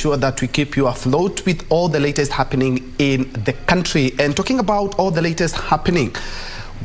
ensure that we keep you afloat with all the latest happening in the country. And talking about all the latest happening,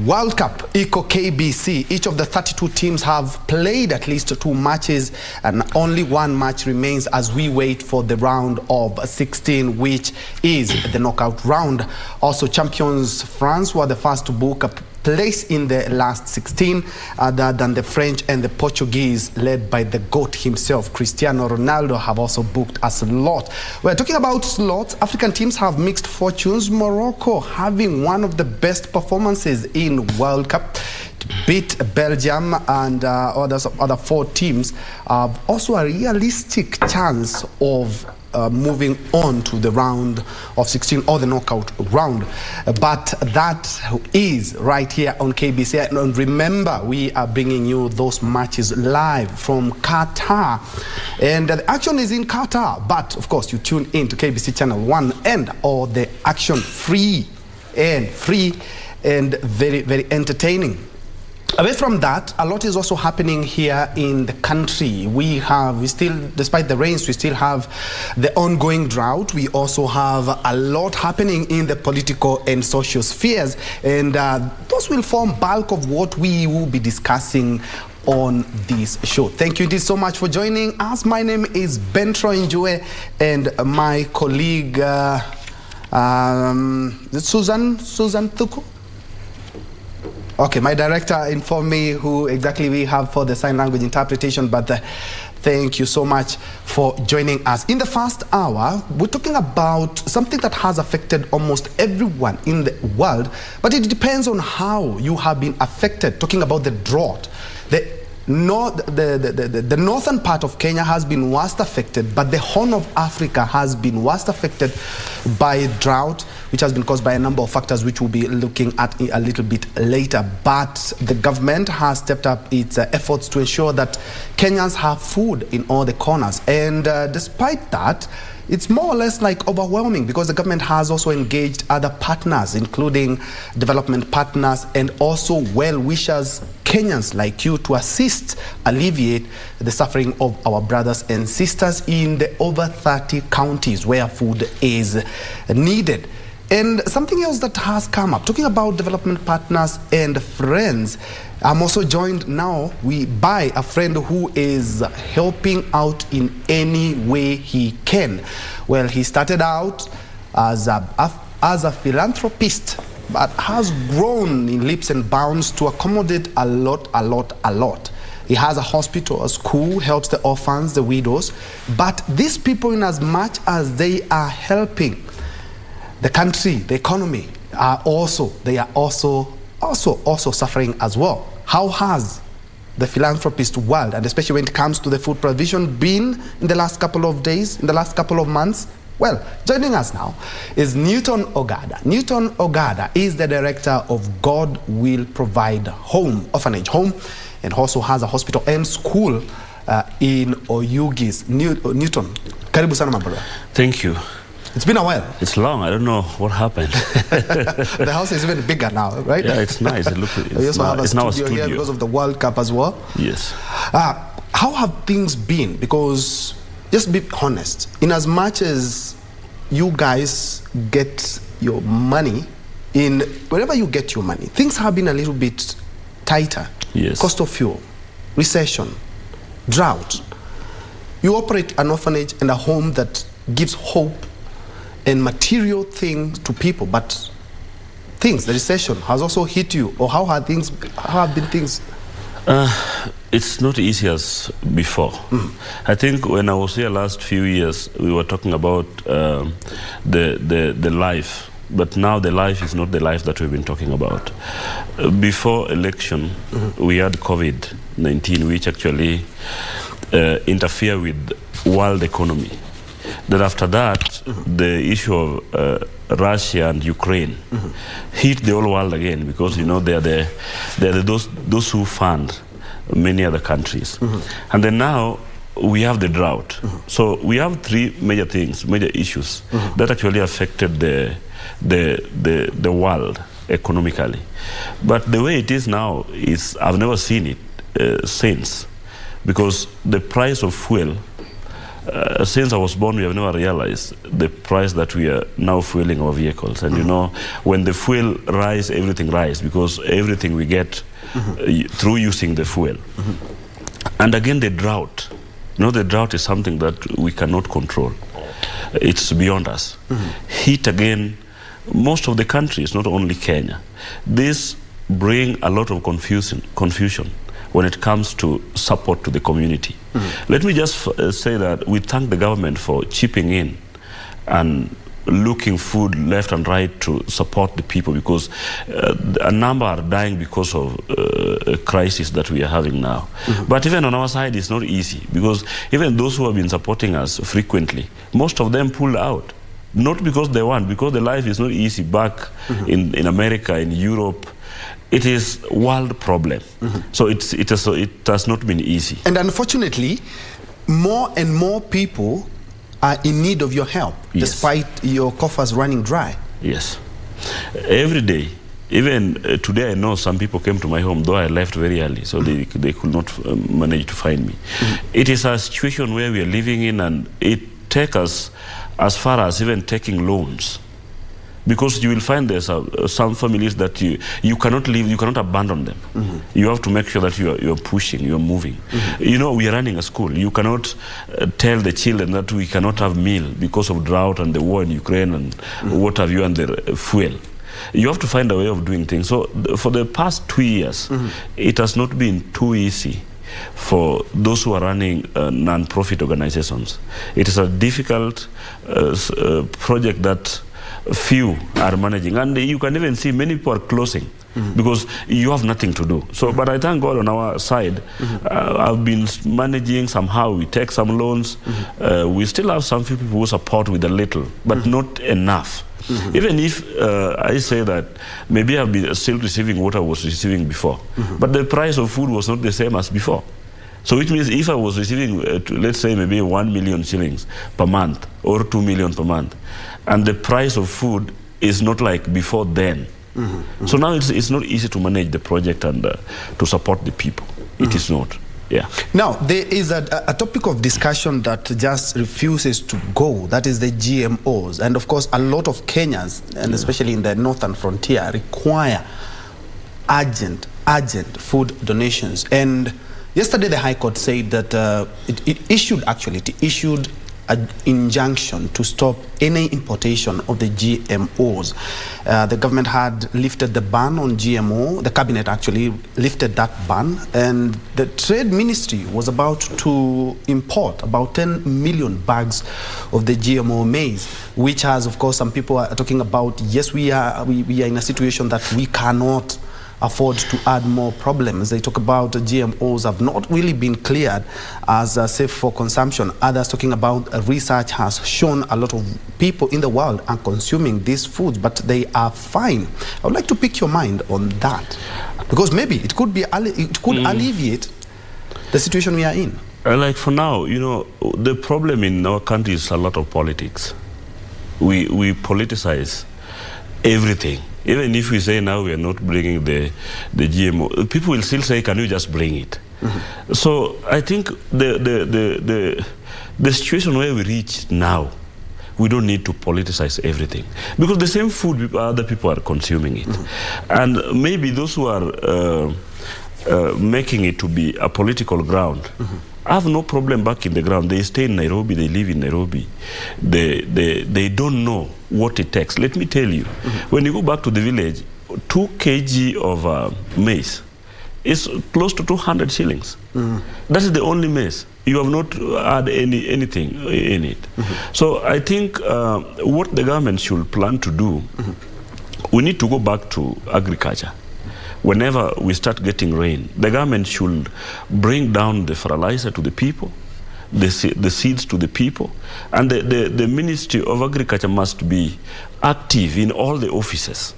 World Cup, Eco KBC, each of the 32 teams have played at least 2 matches and only 1 match remains as we wait for the round of 16, which is the knockout round. Also, champions France were the first to book a place in the last 16, other than the French and the Portuguese, led by the GOAT himself, Cristiano Ronaldo, have also booked a slot. We're talking about slots. African teams have mixed fortunes. Morocco having one of the best performances in World Cup, beat Belgium, and other 4 teams have also a realistic chance of moving on to the round of 16 or the knockout round. But that is right here on KBC. And remember, we are bringing you those matches live from Qatar. And the action is in Qatar. But, of course, you tune in to KBC Channel 1 and all the action free and very, very entertaining. Away from that, a lot is also happening here in the country. We still, despite the rains, we still have the ongoing drought. We also have a lot happening in the political and social spheres, and those will form bulk of what we will be discussing on this show. Thank you indeed so much for joining us. My name is Bentro Njue, and my colleague Susan Thuku. Okay, my director informed me who exactly we have for the sign language interpretation, but thank you so much for joining us. In the first hour, we're talking about something that has affected almost everyone in the world, but it depends on how you have been affected. Talking about the drought. The northern part of Kenya has been worst affected, but the Horn of Africa has been worst affected by drought, which has been caused by a number of factors, which we'll be looking at a little bit later. But the government has stepped up its efforts to ensure that Kenyans have food in all the corners. And despite that, it's more or less like overwhelming, because the government has also engaged other partners, including development partners and also well-wishers, Kenyans like you, to assist alleviate the suffering of our brothers and sisters in the over 30 counties where food is needed. And something else that has come up, talking about development partners and friends, I'm also joined now by a friend who is helping out in any way he can. Well, he started out as a philanthropist, but has grown in leaps and bounds to accommodate a lot. He has a hospital, a school, helps the orphans, the widows. But these people, in as much as they are helping the country, the economy, they are also suffering as well. How has the philanthropist world, and especially when it comes to the food provision, been in the last couple of days, in the last couple of months? Well, joining us now is Newton Ogada. Newton Ogada is the director of God Will Provide Orphanage Home, and also has a hospital and school in Oyugis. Newton, karibu sana my brother. Thank you. It's been a while. It's long. I don't know what happened. The house is even bigger now, right? Yeah, it's nice. We also have a studio here because of the World Cup as well. Yes. How have things been? Because, just be honest, in as much as you guys get your money, wherever you get your money, things have been a little bit tighter. Yes. Cost of fuel, recession, drought. You operate an orphanage and a home that gives hope and material things to people, but the recession has also hit you. Or how have been things? It's not easy as before. I think when I was here last few years, we were talking about the life, but now the life is not the life that we've been talking about. Before election, we had COVID-19, which actually interfered with world economy. Then after that, the issue of Russia and Ukraine hit the whole world again, because, you know, they're those who fund many other countries. And then now we have the drought. So we have 3 major issues that actually affected the world economically. But the way it is now is, I've never seen it since, because the price of fuel since I was born, we have never realized the price that we are now fueling our vehicles. And you know, when the fuel rise, everything rise, because everything we get through using the fuel. And again, the drought. You know, the drought is something that we cannot control. It's beyond us. Heat again, most of the countries, not only Kenya, this bring a lot of confusion when it comes to support to the community. Let me just say that we thank the government for chipping in and looking food left and right to support the people, because a number are dying because of a crisis that we are having now. But even on our side, it's not easy, because even those who have been supporting us frequently, most of them pulled out. Not because they want, because the life is not easy back in America, in Europe. It is a world problem. So it has not been easy. And unfortunately, more and more people are in need of your help, despite your coffers running dry. Yes. Every day, even today, I know some people came to my home, though I left very early, so they could not manage to find me. It is a situation where we are living in, and it takes us as far as even taking loans. Because you will find there's some families that you cannot leave, you cannot abandon them. You have to make sure that you are pushing, you are moving. You know, we are running a school. You cannot tell the children that we cannot have meal because of drought and the war in Ukraine and what have you, and the fuel. You have to find a way of doing things. So for the past 2 years, it has not been too easy for those who are running non-profit organizations. It is a difficult project that few are managing, and you can even see many people are closing because you have nothing to do. So, but I thank God on our side, I've been managing somehow. We take some loans. We still have some few people who support with a little, but not enough. Even if I say that maybe I've been still receiving what I was receiving before, but the price of food was not the same as before. So which means if I was receiving, let's say maybe 1 million shillings per month or 2 million per month, and the price of food is not like before then. So now it's not easy to manage the project and to support the people. It is not. Yeah. Now, there is a topic of discussion that just refuses to go. That is the GMOs. And of course, a lot of Kenyans, and especially in the northern frontier, require urgent food donations. And yesterday, the High Court said that it issued an injunction to stop any importation of the GMOs. The government had lifted the ban on GMO. The cabinet actually lifted that ban, and the Trade Ministry was about to import about 10 million bags of the GMO maize, which has, of course, some people are talking about, yes, we are in a situation that we cannot afford to add more problems. They talk about GMOs have not really been cleared as safe for consumption. Others talking about research has shown a lot of people in the world are consuming these foods, but they are fine. I would like to pick your mind on that, because maybe it could alleviate the situation we are in. Like for now, you know, the problem in our country is a lot of politics. We politicize everything. Even if we say now we are not bringing the GMO, people will still say, can you just bring it? So I think the situation where we reach now, we don't need to politicize everything, because the same food other people are consuming it. And maybe those who are making it to be a political ground, I have no problem back in the ground. They stay in Nairobi, they live in Nairobi. They don't know what it takes. Let me tell you, when you go back to the village, 2 kg of maize is close to 200 shillings. That is the only maize. You have not had anything in it. So I think what the government should plan to do, we need to go back to agriculture. Whenever we start getting rain, the government should bring down the fertilizer to the people, the seeds to the people, and the Ministry of Agriculture must be active in all the offices.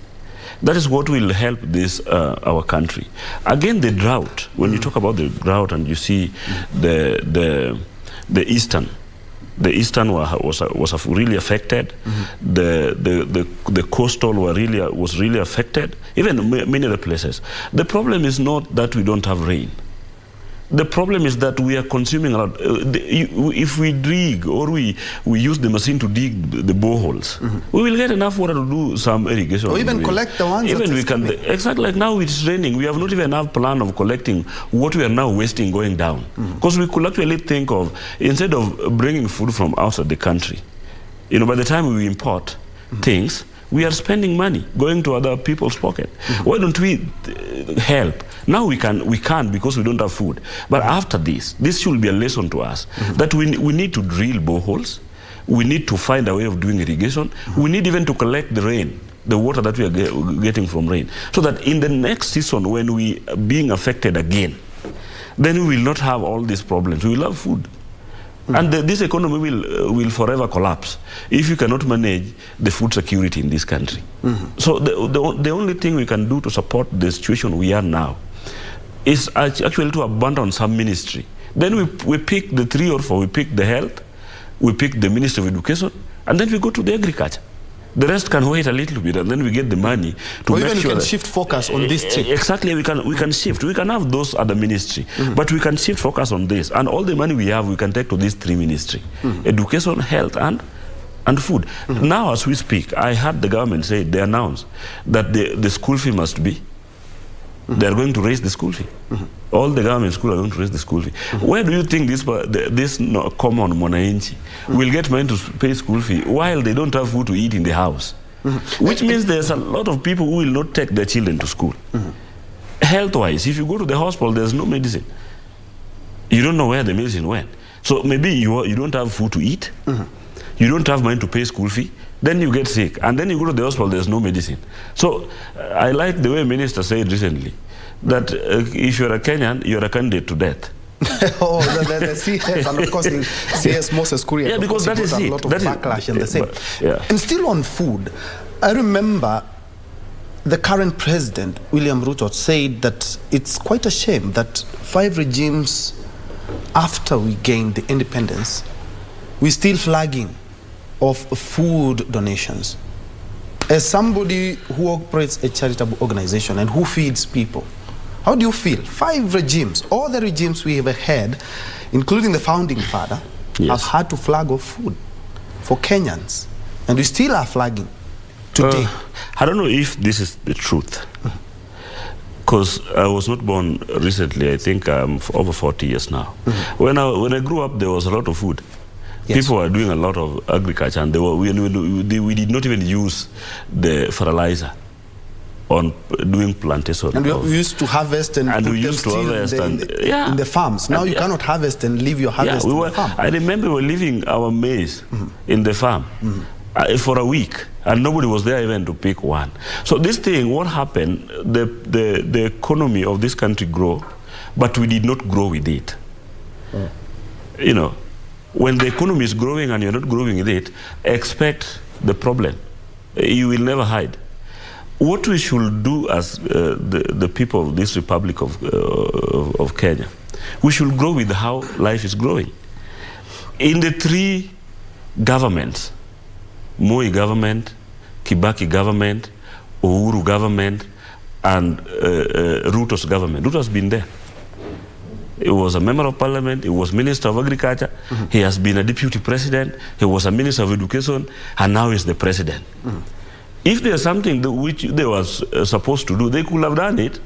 That is what will help this our country. Again, the drought. When you talk about the drought and you see the eastern. The eastern was really affected. The coastal was really affected. Even many other places. The problem is not that we don't have rain. The problem is that we are consuming a lot. If we dig or we use the machine to dig the boreholes, we will get enough water to do some irrigation. Or even collect the ones even we can. Exactly, like now it's raining. We have not even enough plan of collecting what we are now wasting going down. Because we could actually think of, instead of bringing food from outside the country, you know, by the time we import things, we are spending money going to other people's pocket. Why don't we help? Now we can because we don't have food. But after this should be a lesson to us that we need to drill boreholes. We need to find a way of doing irrigation. We need even to collect the rain, the water that we are getting from rain, so that in the next season when we are being affected again, then we will not have all these problems. We will have food. And this economy will forever collapse if you cannot manage the food security in this country. So the only thing we can do to support the situation we are now is actually to abandon some ministry. Then we pick the 3 or 4, we pick the health, we pick the Ministry of Education, and then we go to the agriculture. The rest can wait a little bit, and then we get the money to make sure we can shift focus on this thing. Exactly, we can shift. We can have those other ministry, but we can shift focus on this, and all the money we have, we can take to these 3 ministry: education, health, and food. Now, as we speak, I heard the government say, they announced that the school fee must be. They are going to raise the school fee. All the government schools are going to raise the school fee. Where do you think this common mwananchi will get money to pay school fee while they don't have food to eat in the house? Which means there's a lot of people who will not take their children to school. Health-wise, if you go to the hospital, there's no medicine. You don't know where the medicine went. So maybe you don't have food to eat. You don't have money to pay school fee. Then you get sick, and then you go to the hospital, there's no medicine. So I like the way Minister said recently that if you're a Kenyan, you're a candidate to death. Oh, the CS, and of course CS Moses Kuria. Yeah, because that is a lot of backlash and the same. And still on food, I remember the current president, William Ruto, said that it's quite a shame that 5 regimes after we gained the independence, we're still flagging of food donations. As somebody who operates a charitable organization and who feeds people, how do you feel? 5 regimes, all the regimes we have had, including the founding father, have had to flag off food for Kenyans, and we still are flagging today. I don't know if this is the truth, because I was not born recently. I think I'm over 40 years now. When I grew up, there was a lot of food. People were doing a lot of agriculture, and we did not even use the fertilizer on doing plantation. And we used to harvest and put them still in the farms. Now you cannot harvest and leave your harvest in the farm. I remember we were leaving our maize in the farm for a week, and nobody was there even to pick one. So this thing, what happened, the economy of this country grew, but we did not grow with it. You know, when the economy is growing and you're not growing with it, expect the problem. You will never hide. What we should do as the people of this Republic of Kenya, we should grow with how life is growing. In the 3 governments, Moi government, Kibaki government, Uhuru government, and Ruto's government, Ruto has been there. He was a member of parliament, he was Minister of Agriculture, he has been a deputy president, he was a Minister of Education, and now he's the president. If there's something which they were supposed to do, they could have done it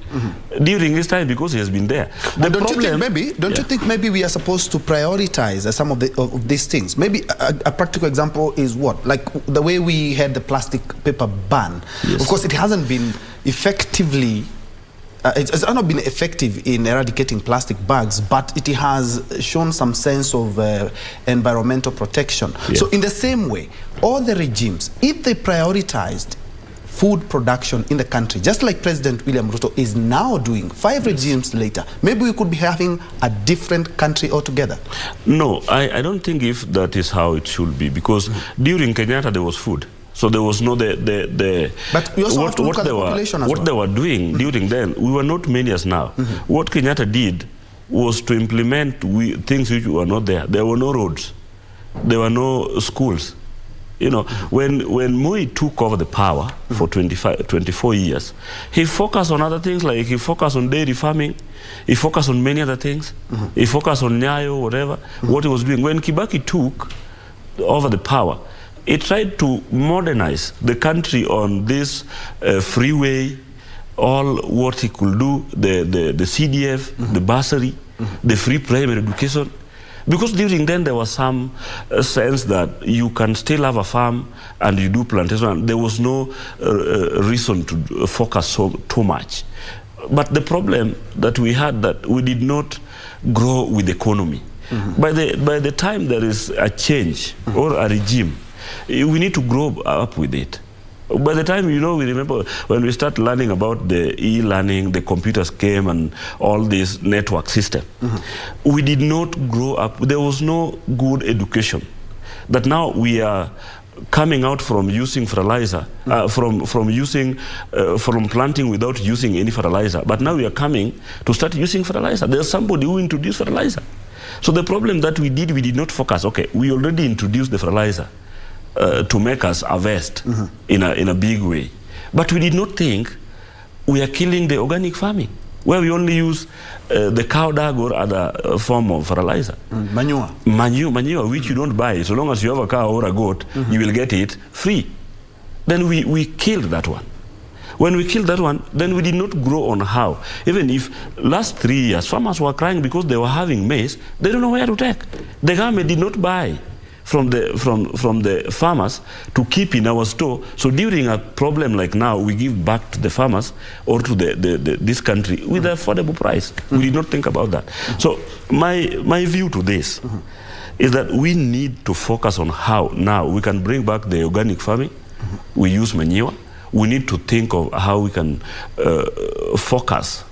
during his time because he has been there. Don't you think maybe we are supposed to prioritize some of these things? Maybe a practical example is what? Like the way we had the plastic paper ban. Of course, it hasn't been effectively it's not been effective in eradicating plastic bags, but it has shown some sense of environmental protection. So in the same way, all the regimes, if they prioritized food production in the country, just like President William Ruto is now doing 5 regimes later, maybe we could be having a different country altogether. No, I don't think if that is how it should be, because during Kenyatta there was food. So there was no But we also have to look at the population as well. What they were doing during then, we were not many as now. What Kenyatta did was to implement things which were not there. There were no roads. There were no schools. You know, when Moi took over the power for 24 years, he focused on other things, like he focused on dairy farming, he focused on many other things, he focused on Nyayo, whatever, what he was doing. When Kibaki took over the power, he tried to modernize the country on this freeway, all what he could do, the CDF, the bursary, the free primary education. Because during then there was some sense that you can still have a farm and you do plantation. There was no reason to focus too much. But the problem that we had, that we did not grow with the economy. By the time there is a change or a regime, we need to grow up with it. By the time, you know, we remember when we start learning about the e-learning, the computers came and all this network system. We did not grow up. There was no good education. That now we are coming out from using fertilizer, from planting without using any fertilizer. But now we are coming to start using fertilizer. There's somebody who introduced fertilizer. So the problem that we did not focus. Okay, we already introduced the fertilizer to make us harvest in a big way. But we did not think we are killing the organic farming, where we only use the cow dung or other form of fertilizer. Manure, which you don't buy. So long as you have a cow or a goat, you will get it free. Then we killed that one. When we killed that one, then we did not grow on how. Even if last 3 years, farmers were crying because they were having maize, they don't know where to take. The government did not buy from the farmers to keep in our store. So during a problem like now, we give back to the farmers or to this country with an affordable price. We did not think about that. So my view to this is that we need to focus on how now we can bring back the organic farming. We use manure. We need to think of how we can focus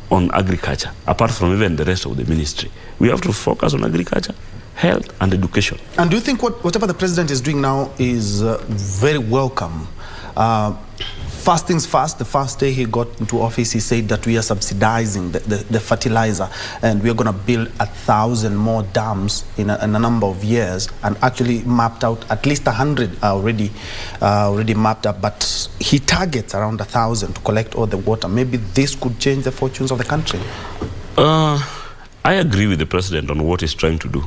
on agriculture, apart from even the rest of the ministry. We have to focus on agriculture, health and education. And do you think whatever the president is doing now is very welcome? First things first, the first day he got into office, he said that we are subsidizing the fertilizer and we are going to build 1,000 more dams in a number of years, and actually mapped out at least 100 already mapped up, but he targets around 1,000 to collect all the water. Maybe this could change the fortunes of the country. I agree with the president on what he's trying to do.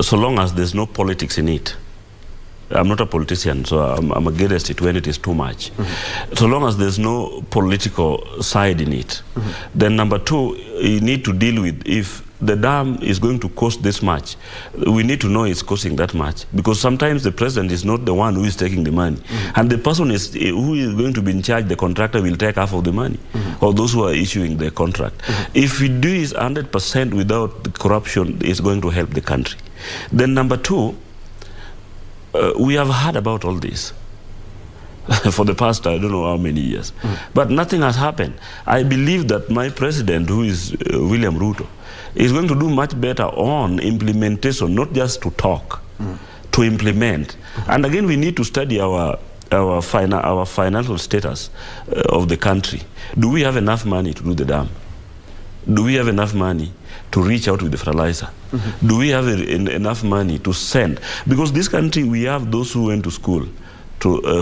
So long as there's no politics in it. I'm not a politician, so I'm against it when it is too much. So long as there's no political side in it. Then number two, you need to deal with, if the dam is going to cost this much, we need to know it's costing that much. Because sometimes the president is not the one who is taking the money. And the person who is going to be in charge, the contractor, will take half of the money. Or those who are issuing the contract. If we do is 100% without the corruption, it's going to help the country. Then number two, we have heard about all this for the past, I don't know how many years. But nothing has happened. I believe that my president, who is William Ruto, is going to do much better on implementation, not just to talk, to implement. And again, we need to study our financial status of the country. Do we have enough money to do the dam? Do we have enough money to reach out with the fertilizer? Do we have enough money to send? Because this country, we have those who went to school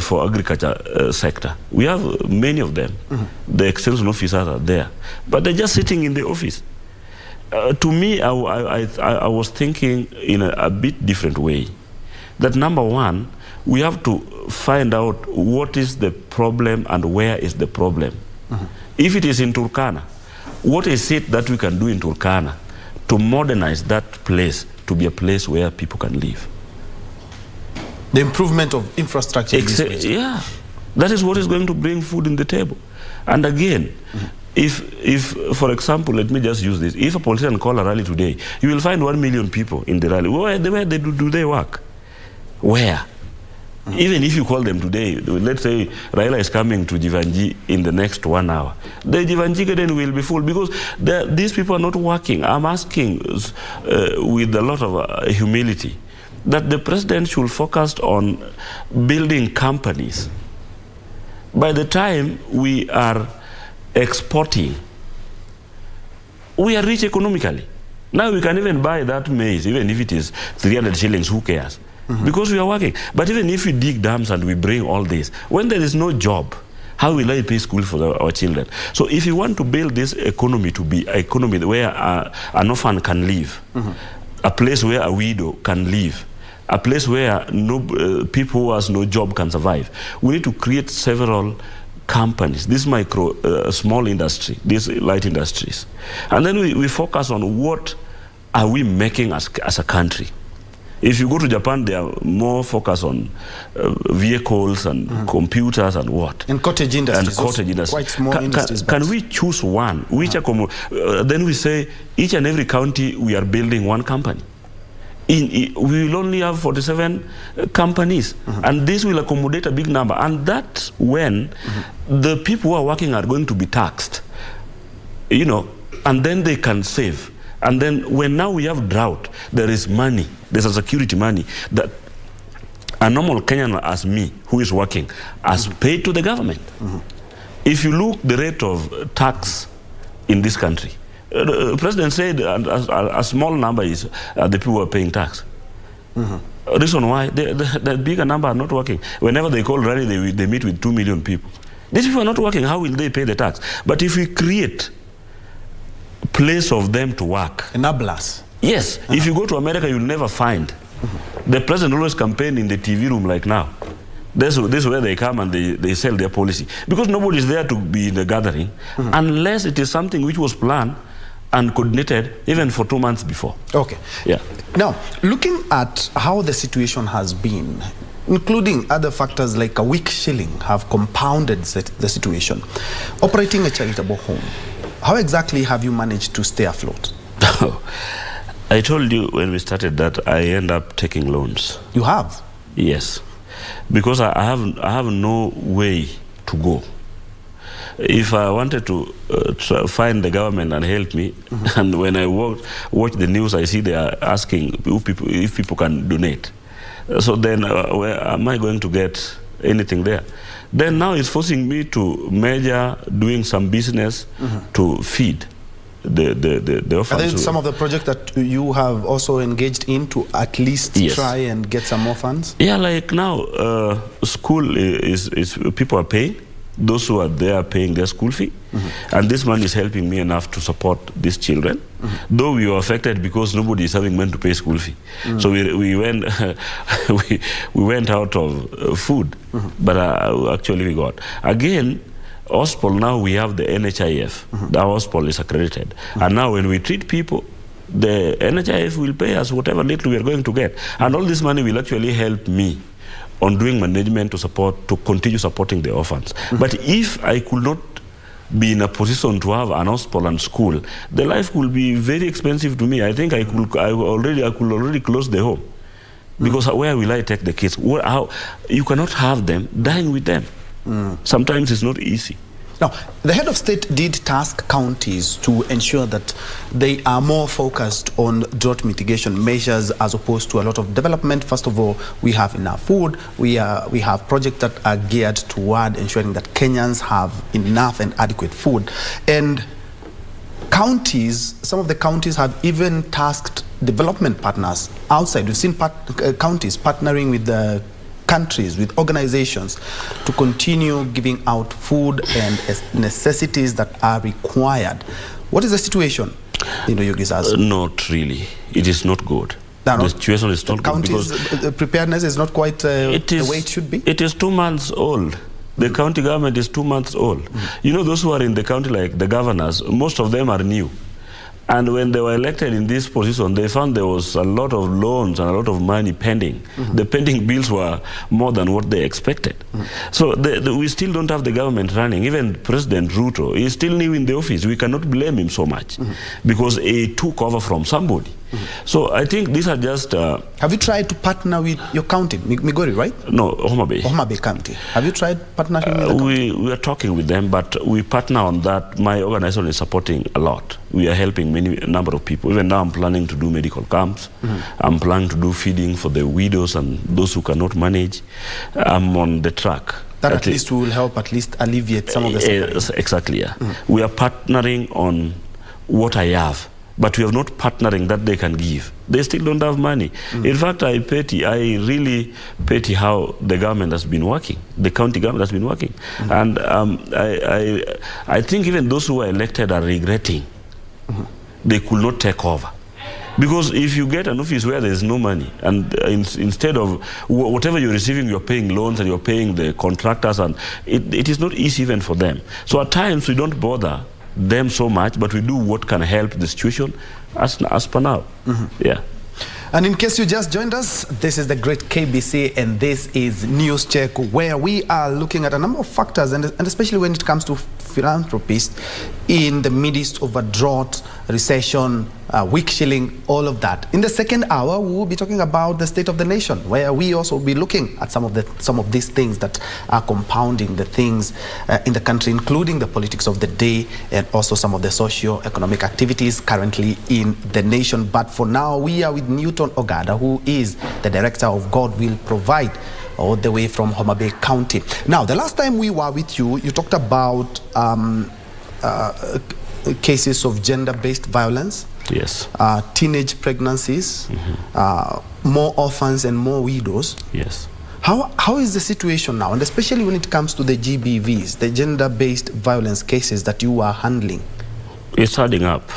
for agriculture sector. We have many of them. The extension officers are there. But they're just sitting in the office. To me, I was thinking in a bit different way. That number one, we have to find out what is the problem and where is the problem. If it is in Turkana, what is it that we can do in Turkana to modernize that place to be a place where people can live? The improvement of infrastructure. Yeah, that is what is going to bring food in the table. And again, if, for example, let me just use this. If a politician call a rally today, you will find 1 million people in the rally. Where do they work? Where? Even if you call them today, let's say Raila is coming to Jivanji in the next 1 hour, the Jivanji garden will be full because these people are not working. I'm asking with a lot of humility that the president should focus on building companies. By the time we are exporting, we are rich economically. Now we can even buy that maize, even if it is 300 shillings, who cares? because we are working. But even if we dig dams and we bring all this, when there is no job, how will I pay school for our children? So if you want to build this economy to be an economy where an orphan can live, a place where a widow can live, a place where people who has no job can survive, we need to create several companies, this small industry, these light industries. And then we focus on what are we making as a country. If you go to Japan, they are more focused on vehicles and computers and what. And cottage industries. And cottage industries. Quite small industries. Can we choose one? Then we say each and every county we are building one company. We will only have 47 companies, and this will accommodate a big number. And that's when the people who are working are going to be taxed, and then they can save. And then when now we have drought, there is money, there's a security money that a normal Kenyan as me, who is working, has paid to the government. If you look the rate of tax in this country, the president said a small number is the people who are paying tax. Reason why? The bigger number are not working. Whenever they call rally, they meet with 2 million people. These people are not working. How will they pay the tax? But if we create place of them to work. Enablers. Yes. If you go to America, you'll never find. The president always campaign in the TV room like now. This is where they come and they sell their policy. Because nobody is there to be in the gathering unless it is something which was planned and coordinated even for 2 months before. Okay. Yeah. Now, looking at how the situation has been, including other factors like a weak shilling have compounded the situation. Operating a charitable home, how exactly have you managed to stay afloat? I told you when we started that I end up taking loans. You have? Yes, because I have no way to go. If I wanted to find the government and help me, and when I watch the news, I see they are asking if people can donate. So then where am I going to get anything there? Then now it's forcing me to measure doing some business to feed the orphans. Are there some of the projects that you have also engaged in to at least try and get some more funds? Yeah, like now, school is people are paying. Those who are there are paying their school fee. And this money is helping me enough to support these children. Though we were affected because nobody is having money to pay school fee. So we went we went out of food, but actually we got. Again, hospital now we have the NHIF. The hospital is accredited. And now when we treat people, the NHIF will pay us whatever little we are going to get. And all this money will actually help me on doing management to continue supporting the orphans. But if I could not be in a position to have an hospital and school, the life will be very expensive to me. I think I could already close the home. Because where will I take the kids? How you cannot have them dying with them. Sometimes it's not easy. Now, the head of state did task counties to ensure that they are more focused on drought mitigation measures as opposed to a lot of development. First of all, we have enough food. We have projects that are geared toward ensuring that Kenyans have enough and adequate food. And counties, some of the counties have even tasked development partners outside. We've seen counties partnering with the countries, with organizations to continue giving out food and necessities that are required. What is the situation in Yogi's Not really. It is not good. The situation is not good because the preparedness is not quite the way it should be. It is 2 months old. The county government is 2 months old. You know, those who are in the county, like the governors, most of them are new. And when they were elected in this position, they found there was a lot of loans and a lot of money pending. The pending bills were more than what they expected. So we still don't have the government running. Even President Ruto is still new in the office. We cannot blame him so much because he took over from somebody. So I think these are just... have you tried to partner with your county, Migori, right? No, Homa Bay. Homa Bay County. Have you tried partnering with the county? We are talking with them, but we partner on that. My organization is supporting a lot. We are helping a number of people. Even now I'm planning to do medical camps. I'm planning to do feeding for the widows and those who cannot manage. I'm on the track. That at least will help alleviate some of the suffering. Exactly, yeah. We are partnering on what I have. but we have not partnering that they can give. They still don't have money. In fact, I really pity how the government has been working, the county government has been working. And I think even those who were elected are regretting they could not take over. Because if you get an office where there's no money, and instead of whatever you're receiving, you're paying loans and you're paying the contractors, and it is not easy even for them. So at times we don't bother them so much, but we do what can help the situation as per now. Yeah. And in case you just joined us, this is the great KBC, and this is News Check, where we are looking at a number of factors, and especially when it comes to philanthropists in the midst of a drought, recession, weak shilling, all of that. In the second hour, we will be talking about the state of the nation, where we also will be looking at some of these things that are compounding the things in the country, including the politics of the day and also some of the socio-economic activities currently in the nation. But for now, we are with Newton Ogada, who is the director of God Will Provide, all the way from Homa Bay County. Now, the last time we were with you, you talked about cases of gender-based violence. Yes. Teenage pregnancies, more orphans and more widows. Yes. How is the situation now, and especially when it comes to the GBVs, the gender-based violence cases that you are handling? It's adding up.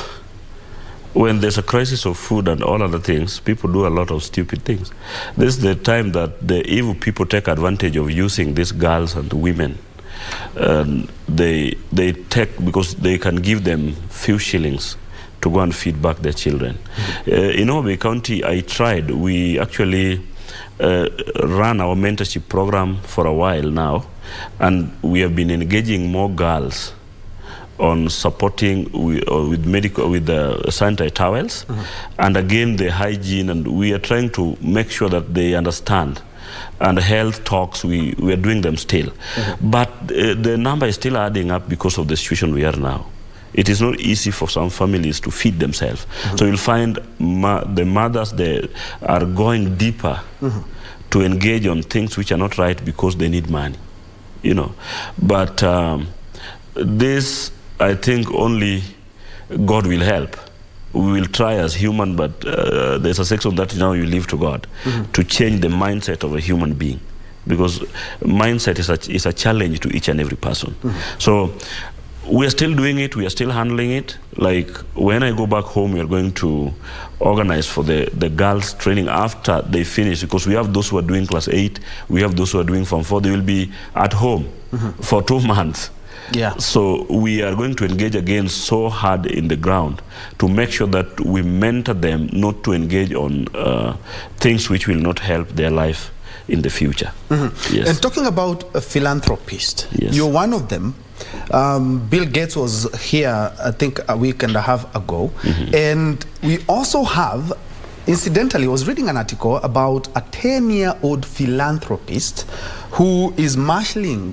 When there's a crisis of food and all other things, people do a lot of stupid things. This is the time that the evil people take advantage of using these girls and women. They take, because they can give them few shillings to go and feed back their children. In Homa Bay County, I tried. We actually ran our mentorship program for a while now, and we have been engaging more girls on supporting with medical, with the sanitary towels, and again the hygiene, and we are trying to make sure that they understand. And health talks, we are doing them still. But the number is still adding up because of the situation we are now. It is not easy for some families to feed themselves. So you'll find the mothers, they are going deeper to engage on things which are not right because they need money, you know. But this, I think, only God will help. We will try as human, but there's a section that now you leave to God to change the mindset of a human being, because mindset is a challenge to each and every person. So we are still doing it, we are still handling it. Like when I go back home, we are going to organize for the girls training after they finish, because we have those who are doing class 8, we have those who are doing Form 4, they will be at home for 2 months. Yeah. So we are going to engage again so hard in the ground to make sure that we mentor them not to engage on things which will not help their life in the future. Yes. And talking about a philanthropist, yes, you're one of them. Bill Gates was here, I think, a week and a half ago. And we also have, incidentally, I was reading an article about a 10-year-old philanthropist who is marshalling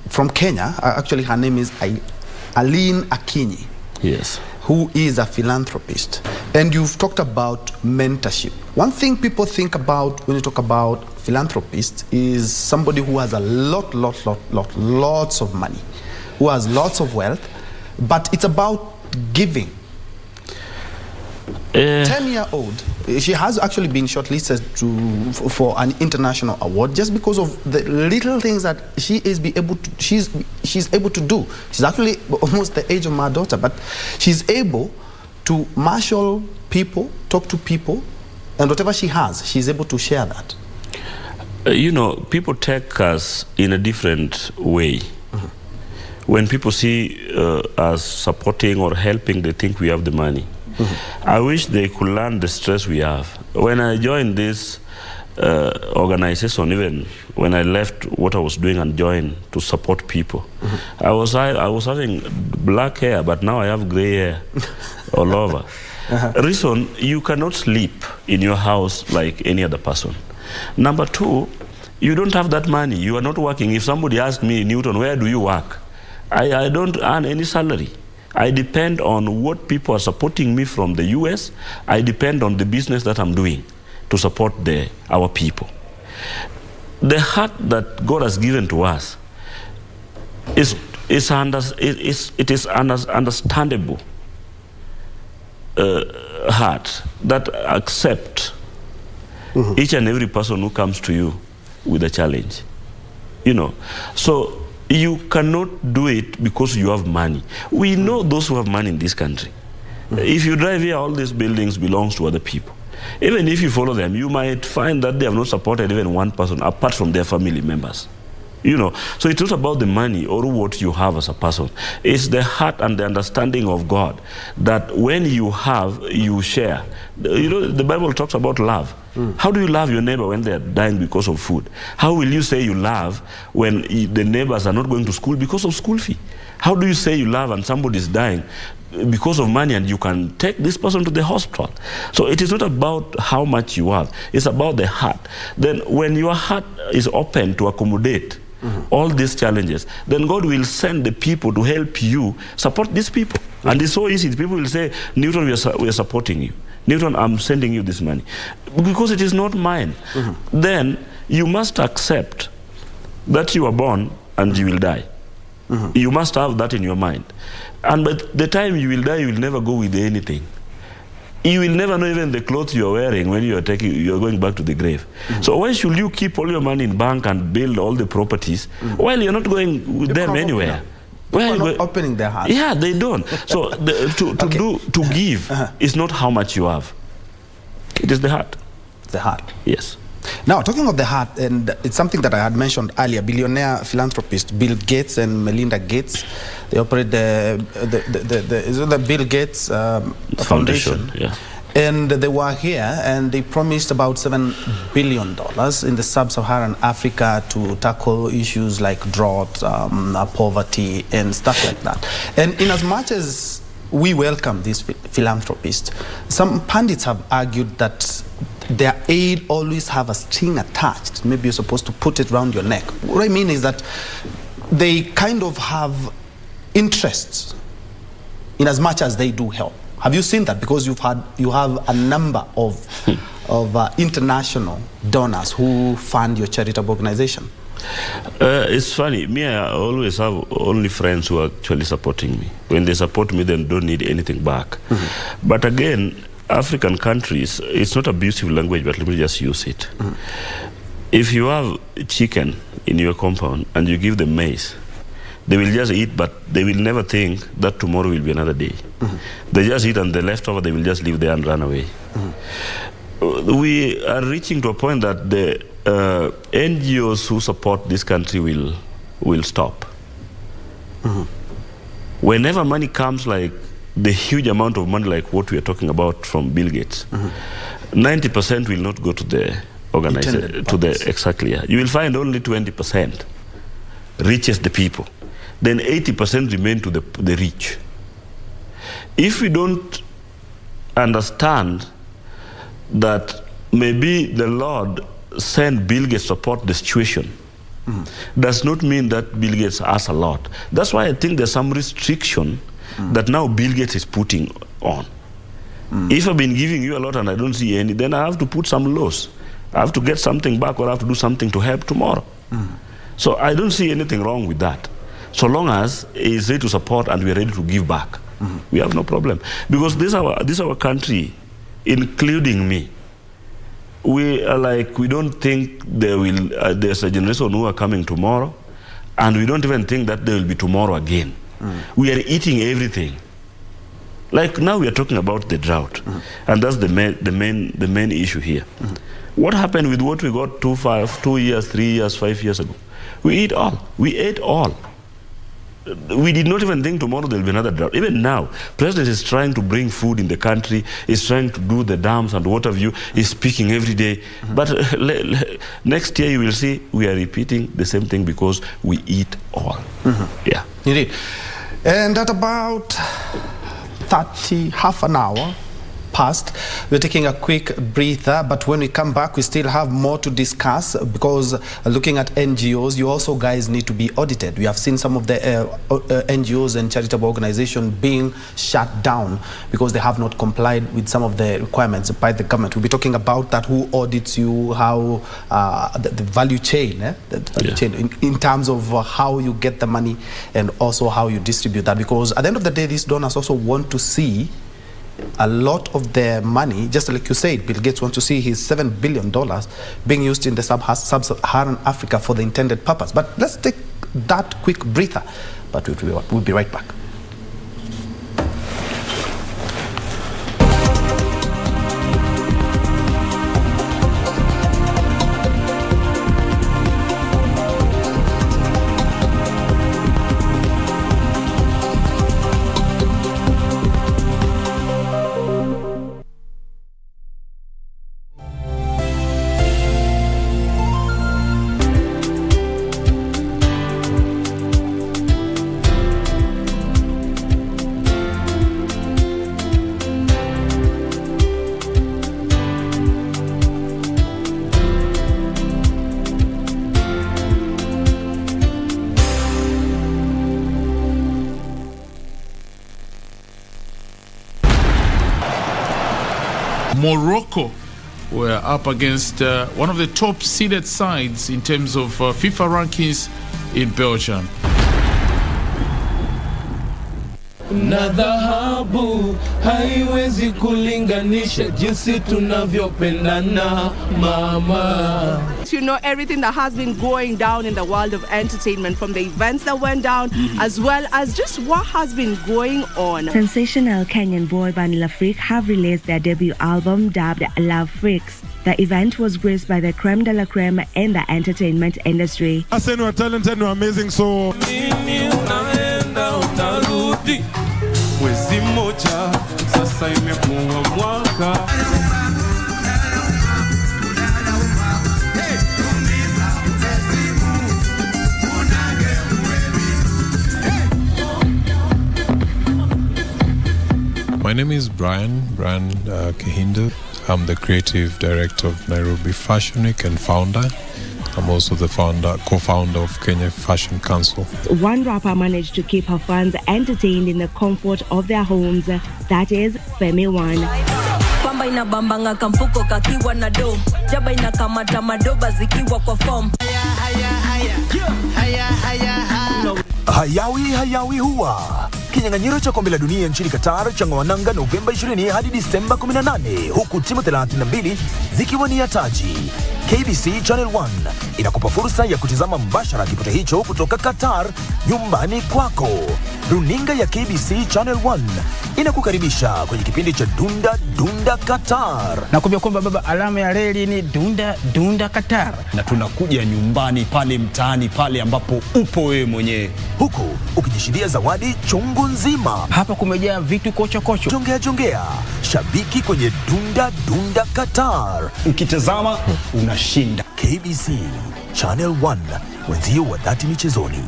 from Kenya. Actually, her name is Aline Akinyi. Yes. Who is a philanthropist. And you've talked about mentorship. One thing people think about when you talk about philanthropists is somebody who has a lots of money, who has lots of wealth, but it's about giving. 10-year-old, she has actually been shortlisted for an international award just because of the little things that she is she's able to do. She's actually almost the age of my daughter, but she's able to marshal people, talk to people, and whatever she has, she's able to share that. You know, people take us in a different way. When people see us supporting or helping, they think we have the money. I wish they could learn the stress we have. When I joined this organization, even when I left what I was doing and joined to support people, I was having black hair, but now I have gray hair all over. Reason, you cannot sleep in your house like any other person. Number two, you don't have that money. You are not working. If somebody asks me, Newton, where do you work? I don't earn any salary. I depend on what people are supporting me from the US. I depend on the business that I'm doing to support our people. The heart that God has given to us is understandable. heart that accept each and every person who comes to you with a challenge. You know, so you cannot do it because you have money. We know those who have money in this country. If you drive here, all these buildings belongs to other people. Even if you follow them, you might find that they have not supported even one person apart from their family members. You know, so it's not about the money or what you have as a person. It's the heart and the understanding of God that when you have, you share. You know, the Bible talks about love. How do you love your neighbor when they are dying because of food? How will you say you love when the neighbors are not going to school because of school fee? How do you say you love and somebody is dying because of money and you can take this person to the hospital? So it is not about how much you have. It's about the heart. Then when your heart is open to accommodate all these challenges, then God will send the people to help you support these people. And it's so easy. People will say, Newton, we are supporting you. Newton, I'm sending you this money. Because it is not mine. Then you must accept that you are born and you will die. You must have that in your mind. And by the time you will die, you will never go with anything. You will never know even the clothes you are wearing when you are going back to the grave. So why should you keep all your money in bank and build all the properties while you're not going with them anywhere? People are not opening their hearts. Yeah, they don't. So to give is not how much you have. It is the heart. The heart. Yes. Now, talking of the heart, and it's something that I had mentioned earlier, billionaire philanthropist Bill Gates and Melinda Gates, they operate the Bill Gates Foundation. Yeah. And they were here and they promised about $7 billion in the sub-Saharan Africa to tackle issues like drought, poverty, and stuff like that. And in as much as we welcome these philanthropists, some pundits have argued that their aid always have a string attached. Maybe you're supposed to put it around your neck. What I mean is that they kind of have interests in as much as they do help. Have you seen that? Because you have a number of international donors who fund your charitable organization. It's funny. Me, I always have only friends who are actually supporting me. When they support me, they don't need anything back. But again, African countries, it's not abusive language, but let me just use it. If you have chicken in your compound and you give them maize, they will just eat, but they will never think that tomorrow will be another day. They just eat, and the leftover they will just leave there and run away. We are reaching to a point that the NGOs who support this country will stop. Whenever money comes, like the huge amount of money like what we are talking about from Bill Gates, 90% will not go to the organization, exactly. Yeah. You will find only 20% reaches the people. Then 80% remain to the rich. If we don't understand that maybe the Lord sent Bill Gates to support the situation, does not mean that Bill Gates has a lot. That's why I think there's some restriction that now Bill Gates is putting on. If I've been giving you a lot and I don't see any, then I have to put some laws. I have to get something back, or I have to do something to help tomorrow. So I don't see anything wrong with that. So long as he's ready to support and we're ready to give back, we have no problem. Because this is our country, including me. We are like, we don't think there's a generation who are coming tomorrow, and we don't even think that there will be tomorrow again. We are eating everything. Like now we are talking about the drought, and that's the main issue here. What happened with what we got 2 years, 3 years, 5 years ago? We ate all. We did not even think tomorrow there will be another drought. Even now, President is trying to bring food in the country, is trying to do the dams and what have you, is speaking every day. But next year you will see we are repeating the same thing because we eat all. Yeah. Indeed. And at about half an hour past, we're taking a quick breather, but when we come back we still have more to discuss, because looking at NGOs, you also guys need to be audited. We have seen some of the NGOs and charitable organizations being shut down because they have not complied with some of the requirements by the government. We'll be talking about that, who audits you, how the value chain, chain in terms of how you get the money and also how you distribute that, because at the end of the day these donors also want to see a lot of their money, just like you said, Bill Gates wants to see his $7 billion being used in the sub-Saharan Africa for the intended purpose. But let's take that quick breather, but we'll be right back. Morocco were up against one of the top-seeded sides in terms of FIFA rankings in Belgium. Na dhahabu haiwezi kulinganisha jinsi tunavyopendana mama. You know everything that has been going down in the world of entertainment, from the events that went down, as well as just what has been going on. Sensational Kenyan boy band La Freak have released their debut album dubbed Love Freaks. The event was graced by the creme de la creme in the entertainment industry. I said we're talented, we're amazing, so... My name is Brian Kihinda. I'm the creative director of Nairobi Fashion Week and founder. I'm also the co-founder of Kenya Fashion Council. One rapper managed to keep her fans entertained in the comfort of their homes. That is Femi One. Pamba inabambanga kamfuko kakiwa na do. Jaba inakamata madoba zikiwa kwa form. Hayawi huwa kinyang'anyiro cha kombe la dunia nchini Qatar changoananga Novemba 20 hadi Disemba 18, huku timu 32 zikiwania taji. KBC Channel 1 inakupa fursa ya kutizama mbashara kipute hicho kutoka Qatar nyumbani kwako. Runinga ya KBC Channel 1 inakukaribisha kwenye kipindi cha Dunda Qatar. Nakwambia kwamba baba, alama ya reli ni Dunda Qatar. Na tunakuja nyumbani pale mtaani pale ambapo upo wewe mwenyewe. Huku ukijishindia zawadi chungu nzima. Hapa kumejaa vitu kocho. Jongea. Shabiki kwenye Dunda Qatar. Ukitazama unashinda. KBC Channel 1, wenzio wa dhati michezoni.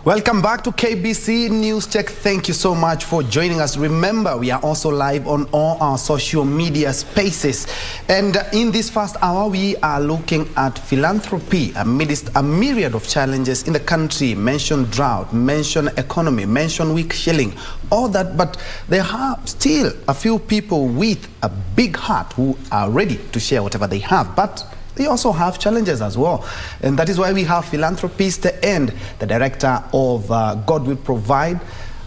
Welcome back to KBC News Check. Thank you so much for joining us. Remember, we are also live on all our social media spaces. And in this first hour, we are looking at philanthropy amidst a myriad of challenges in the country. Mention drought, mention economy, mention weak shilling, all that. But there are still a few people with a big heart who are ready to share whatever they have. But they also have challenges as well. And that is why we have Philanthropist and the director of God Will Provide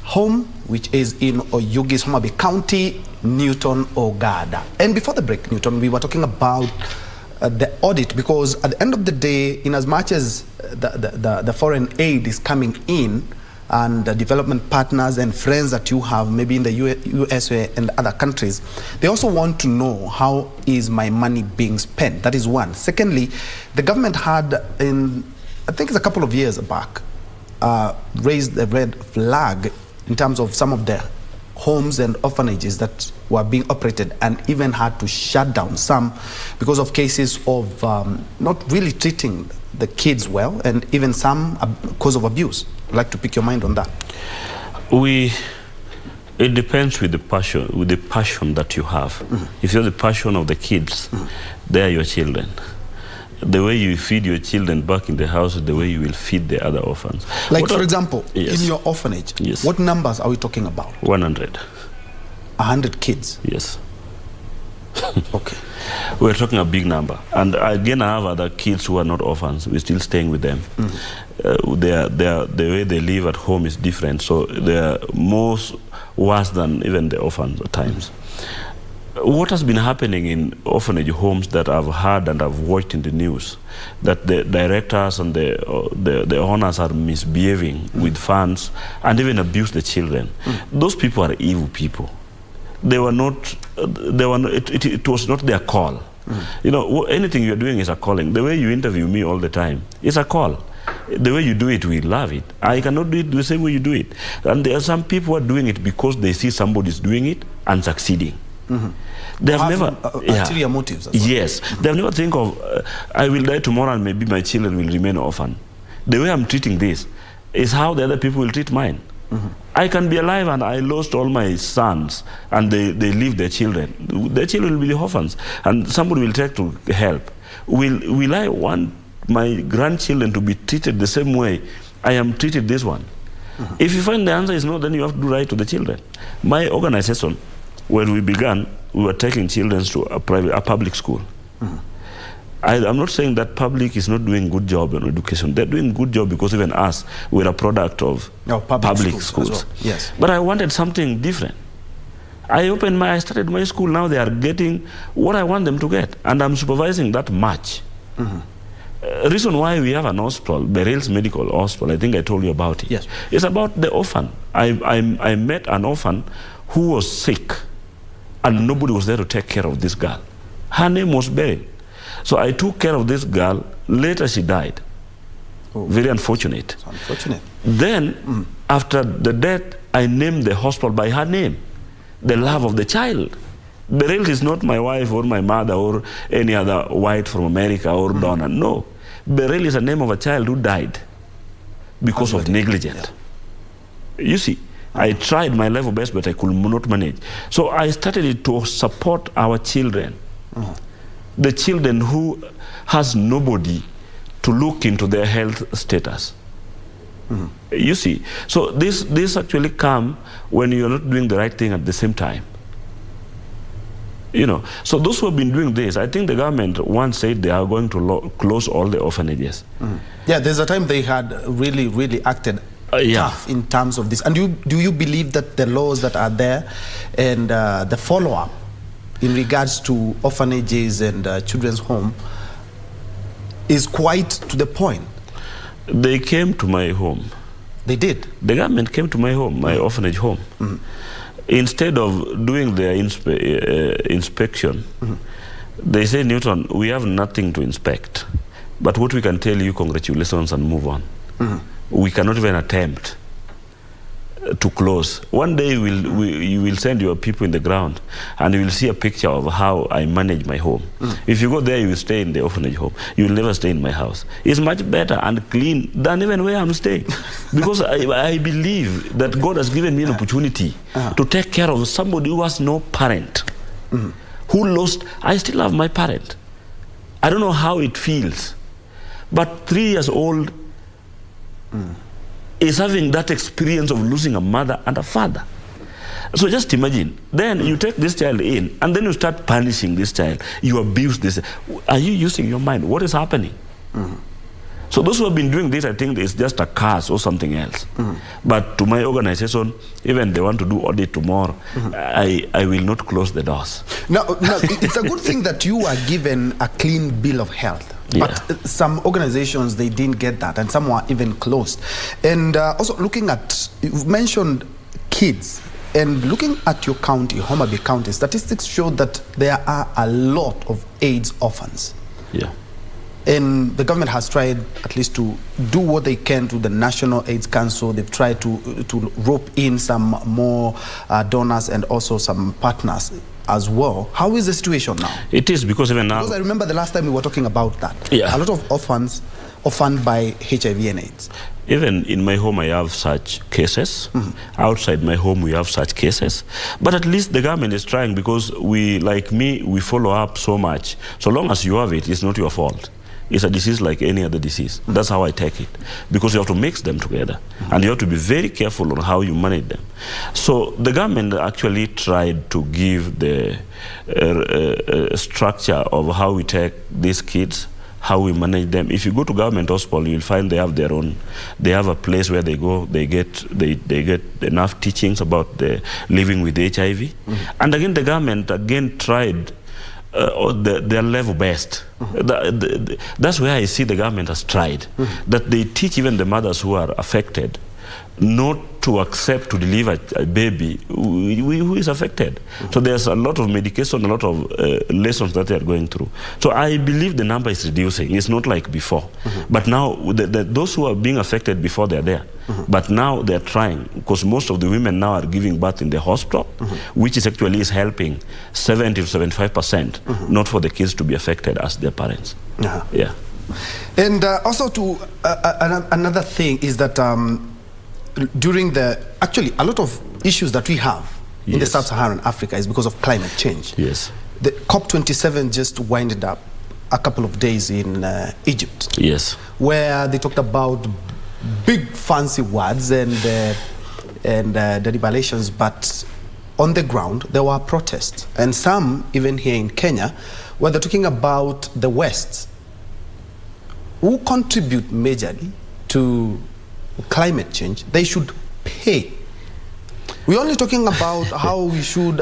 Home, which is in Oyugis, Homa Bay County, Newton Ogada. And before the break, Newton, we were talking about the audit, because at the end of the day, in as much as the foreign aid is coming in, and the development partners and friends that you have, maybe in the USA and other countries, they also want to know, how is my money being spent? That is one. Secondly, the government had, I think it's a couple of years back, raised the red flag in terms of some of the homes and orphanages that were being operated, and even had to shut down some because of cases of not really treating the kids well, and even some cause of abuse. I'd like to pick your mind on that. We It depends with the passion that you have. If you're the passion of the kids, they are your children. The way you feed your children back in the house is the way you will feed the other orphans. Like, for example, in your orphanage, what numbers are we talking about? 100. 100 kids? Yes. Okay. We're talking a big number. And again, I have other kids who are not orphans. We're still staying with them. The way they live at home is different. So they're worse than even the orphans at times. What has been happening in orphanage homes that I've heard and I've watched in the news, that the directors and the owners are misbehaving with funds and even abuse the children. Those people are evil people. It was not their call. You know, anything you're doing is a calling. The way you interview me all the time is a call. The way you do it, we love it. I cannot do it the same way you do it. And there are some people who are doing it because they see somebody's doing it and succeeding. They have never ulterior motives as well. Yes, they have never think of I will die tomorrow and maybe my children will remain orphan. The way I'm treating this is how the other people will treat mine. I can be alive and I lost all my sons and they leave their children. Their children will be the orphans and somebody will try to help. Will I want my grandchildren to be treated the same way I am treated this one? If you find the answer is no, then you have to do right to the children. My organization, when we began, we were taking children to a public school. I'm not saying that public is not doing good job in education. They're doing good job because even us, we're a product of public schools. Well. Yes. But I wanted something different. I started my school. Now they are getting what I want them to get, and I'm supervising that much. Reason why we have an hospital, Beryl's Medical Hospital, I think I told you about it. Yes. It's about the orphan. I met an orphan who was sick, and nobody was there to take care of this girl. Her name was Beryl. So I took care of this girl. Later she died. Very unfortunate. It's unfortunate. Then, after the death, I named the hospital by her name, the love of the child. Beryl is not my wife or my mother or any other white from America or Donna. No. Beryl is the name of a child who died because of negligence. You see, I tried my level best, but I could not manage. So I started to support our children. The children who has nobody to look into their health status. You see, so this actually come when you're not doing the right thing at the same time. You know, so those who have been doing this, I think the government once said they are going to close all the orphanages. Yeah, there's a time they had really acted tough in terms of this. And do you believe that the laws that are there and the follow-up in regards to orphanages and children's home is quite to the point? They came to my home. They did? The government came to my home, my orphanage home. Instead of doing their inspection, they say, Newton, we have nothing to inspect. But what we can tell you, congratulations and move on. We cannot even attempt to close. One day you will send your people in the ground and you will see a picture of how I manage my home. If you go there, you will stay in the orphanage home. You will never stay in my house. It's much better and clean than even where I'm staying. Because I believe that God has given me an opportunity to take care of somebody who has no parent, who lost. I still have my parent. I don't know how it feels, but 3 years old is having that experience of losing a mother and a father. So just imagine, then you take this child in and then you start punishing this child. You abuse this. Are you using your mind? What is happening? So those who have been doing this, I think it's just a curse or something else. But to my organization, even they want to do audit tomorrow, I will not close the doors. Now, it's a good thing that you are given a clean bill of health. But some organizations, they didn't get that, and some were even closed. And also looking at, you've mentioned kids, and looking at your county, Homa Bay County, statistics show that there are a lot of AIDS orphans. And the government has tried at least to do what they can to the National AIDS Council. They've tried to rope in some more donors and also some partners as well. How is the situation now? It is because even now... Because I remember the last time we were talking about that. A lot of orphans orphaned by HIV and AIDS? Even in my home, I have such cases. Outside my home, we have such cases. But at least the government is trying, because we, like me, we follow up so much. So long as you have it, it's not your fault. It's a disease like any other disease. That's how I take it. Because you have to mix them together. And you have to be very careful on how you manage them. So the government actually tried to give the structure of how we take these kids, how we manage them. If you go to government hospital, you'll find they have their own. They have a place where they go. They get enough teachings about the living with HIV. And again, the government tried their level best. That's where I see the government has tried. That they teach even the mothers who are affected not to accept to deliver a baby who is affected. So there's a lot of medication, a lot of lessons that they are going through. So I believe the number is reducing. It's not like before. But now, those who are being affected before, they're there. But now they're trying, because most of the women now are giving birth in the hospital, which is actually helping 70 to 75%, not for the kids to be affected as their parents. Yeah. And also another thing is that during actually a lot of issues that we have in the sub-Saharan Africa is because of climate change. Yes. The COP27 just winded up a couple of days in Egypt. Yes. Where they talked about big fancy words and deliberations, but on the ground there were protests. And some, even here in Kenya, where they're talking about the West, who contribute majorly to climate change, they should pay. We're only talking about how we should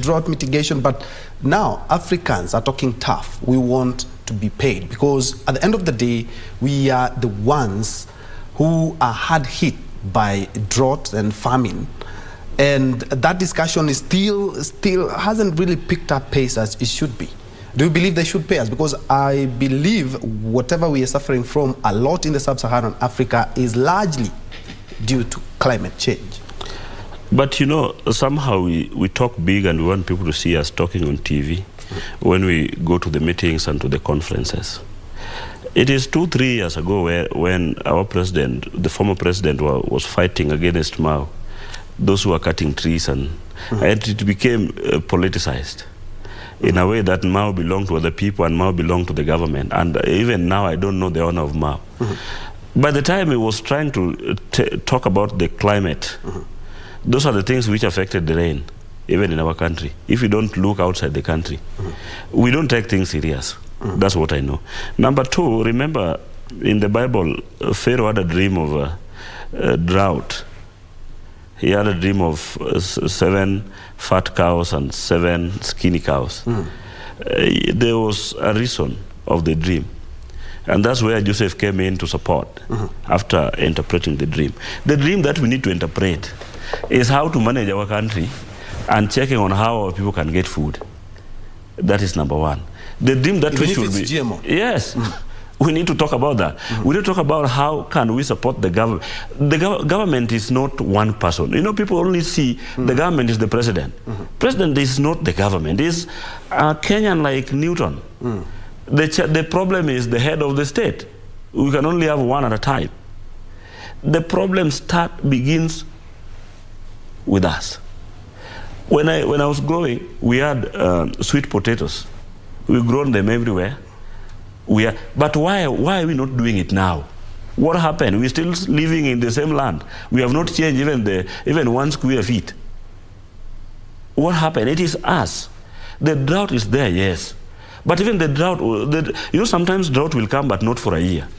drought mitigation, but now Africans are talking tough. We want to be paid, because at the end of the day, we are the ones who are hard hit by drought and famine. And that discussion is still hasn't really picked up pace as it should be. Do you believe they should pay us? Because I believe whatever we are suffering from a lot in the sub-Saharan Africa is largely due to climate change. But you know, somehow we talk big and we want people to see us talking on TV when we go to the meetings and to the conferences. It is 2-3 years ago when our president, the former president, was fighting against Mao, those who are cutting trees, and it became politicized in a way that Mao belonged to other people and Mao belonged to the government. And even now, I don't know the honor of Mao. By the time he was trying to talk about the climate, those are the things which affected the rain, even in our country. If we don't look outside the country, we don't take things serious. That's what I know. Number two, remember in the Bible, Pharaoh had a dream of a drought. He had a dream of 7 fat cows and 7 skinny cows. There was a reason of the dream. And that's where Joseph came in to support after interpreting the dream. The dream that we need to interpret is how to manage our country and checking on how our people can get food. That is number one. The dream that we should be... GMO. Yes. We need to talk about that. We need to talk about how can we support the government. The government is not one person. You know, people only see the government is the president. President is not the government. It's a Kenyan like Newton. The problem is the head of the state. We can only have one at a time. The problem begins with us. When I was growing, we had sweet potatoes. We've grown them everywhere. But why are we not doing it now? What happened? We're still living in the same land. We have not changed even 1 square feet. What happened? It is us. The drought is there, yes. But even the drought, you know, sometimes drought will come, but not for a year.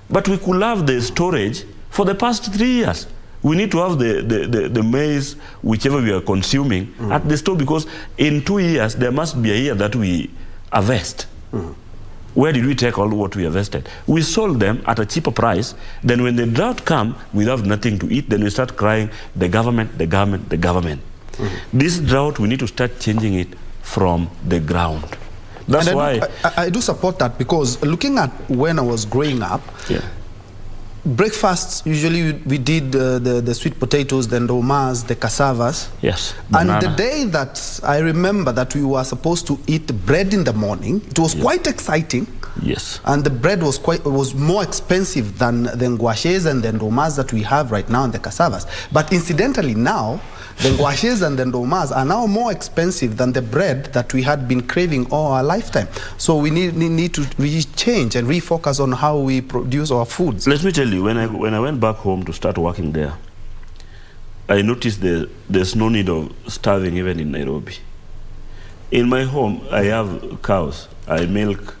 But we could have the storage for the past 3 years. We need to have the maize, whichever we are consuming, at the store, because in 2 years, there must be a year that we harvest. Where did we take all what we harvested? We sold them at a cheaper price. Then when the drought comes, we have nothing to eat. Then we start crying, the government, the government, the government. This drought, we need to start changing it from the ground. That's why... I do support that, because looking at when I was growing up, breakfasts, usually we did the sweet potatoes, the ndomas, the cassavas. Yes. And the day that I remember that we were supposed to eat bread in the morning, it was quite exciting. Yes. And the bread was more expensive than the ngwashes and the ndomas that we have right now in the cassavas. But incidentally now, the ngwashes and the ndomas are now more expensive than the bread that we had been craving all our lifetime. So we need to change and refocus on how we produce our foods. Let me tell you, when I went back home to start working there, I noticed there's no need of starving even in Nairobi. In my home, I have cows. I milk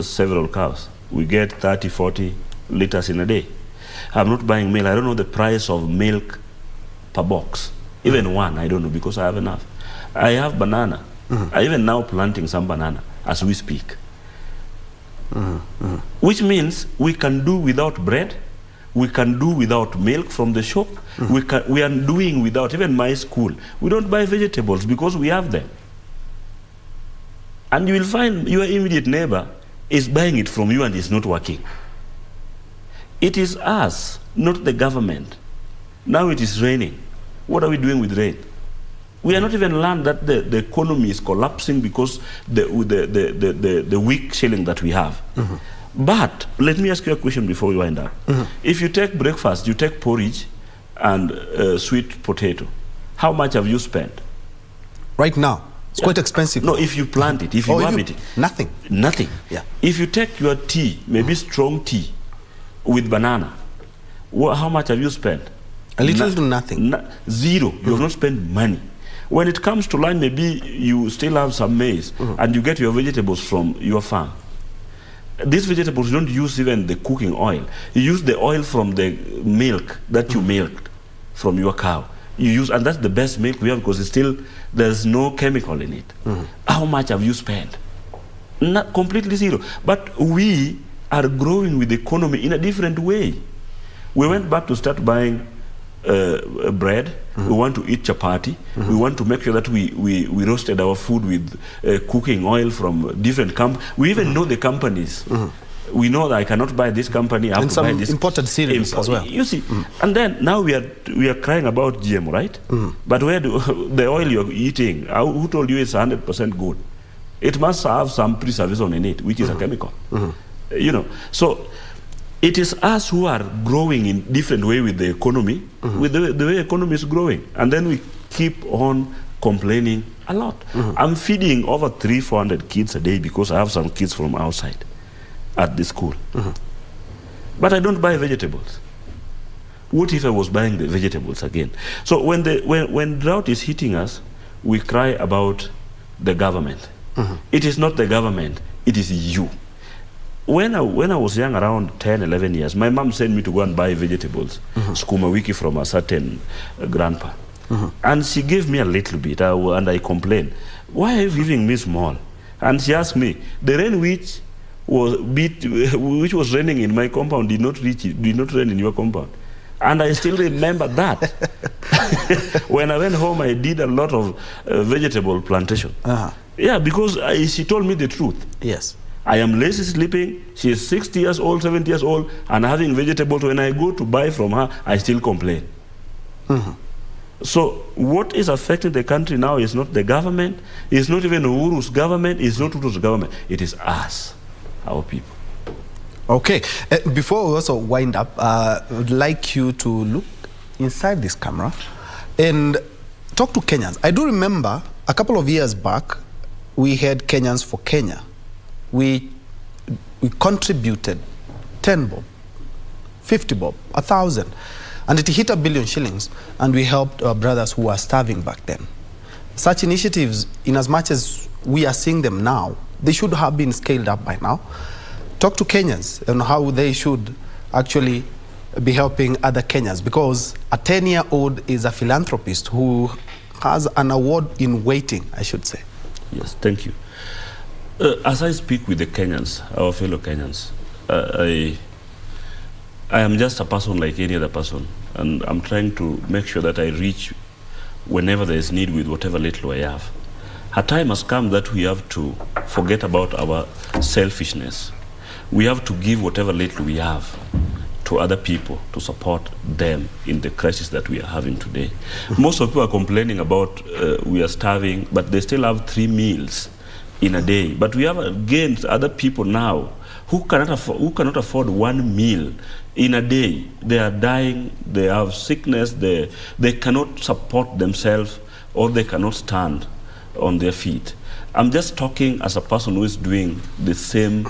several cows. We get 30, 40 liters in a day. I'm not buying milk. I don't know the price of milk per box. Even one, I don't know, because I have enough. I have banana. I even now planting some banana as we speak. Which means we can do without bread. We can do without milk from the shop. We are doing without, even my school. We don't buy vegetables because we have them. And you will find your immediate neighbor is buying it from you and is not working. It is us, not the government. Now it is raining. What are we doing with rain? We are not even learned that the economy is collapsing because the weak shilling that we have. But let me ask you a question before we wind up. If you take breakfast, you take porridge and sweet potato, how much have you spent? Right now, it's quite expensive. No, if you plant it, if you have it. Nothing. Nothing. Yeah. If you take your tea, maybe strong tea, with banana, how much have you spent? A little to nothing. Zero. You have not spent money. When it comes to lunch, maybe you still have some maize, and you get your vegetables from your farm. These vegetables, you don't use even the cooking oil. You use the oil from the milk that you milked from your cow. You use, and that's the best milk we have because it's still, there's no chemical in it. How much have you spent? Not completely zero. But we are growing with the economy in a different way. We went back to start buying bread. We want to eat chapati. We want to make sure that we roasted our food with cooking oil from different companies. We even know the companies. We know that I cannot buy this company. I have to buy this imported cereals as well. You see, and then now we are crying about GM, right? But where do the oil you're eating? Who told you it's 100% good? It must have some preservation in it, which is a chemical. You know, so it is us who are growing in different way with the economy, with the way economy is growing, and then we keep on complaining a lot. I'm feeding over 300-400 kids a day because I have some kids from outside at the school. But I don't buy vegetables. What if I was buying the vegetables again? So when drought is hitting us, we cry about the government. It is not the government, it is you. When I was young, around 10, 11 years, my mom sent me to go and buy vegetables, skuma wiki from a certain grandpa. And she gave me a little bit, and I complained, why are you giving me small? And she asked me, the rain which was raining in my compound did not rain in your compound. And I still remember that. When I went home, I did a lot of vegetable plantation. Yeah, because she told me the truth. Yes. I am lazy sleeping. She is 60 years old, 70 years old, and having vegetables. When I go to buy from her, I still complain. So what is affecting the country now is not the government. It's not even Uhuru's government. It's not Ruto's government. It is us, our people. Okay. Before we also wind up, I would like you to look inside this camera and talk to Kenyans. I do remember a couple of years back, we had Kenyans for Kenya. We contributed 10 bob, 50 bob, 1,000, and it hit 1 billion shillings, and we helped our brothers who were starving back then. Such initiatives, in as much as we are seeing them now, they should have been scaled up by now. Talk to Kenyans on how they should actually be helping other Kenyans, because a 10-year-old is a philanthropist who has an award in waiting, I should say. Yes, thank you. As I speak with the Kenyans, our fellow Kenyans, I am just a person like any other person, and I'm trying to make sure that I reach whenever there is need with whatever little I have. A time has come that we have to forget about our selfishness. We have to give whatever little we have to other people to support them in the crisis that we are having today. Most of people are complaining about we are starving, but they still have 3 meals in a day. But we have against other people now who cannot afford one meal in a day. They are dying, they have sickness, they cannot support themselves, or they cannot stand on their feet. I'm just talking as a person who is doing the same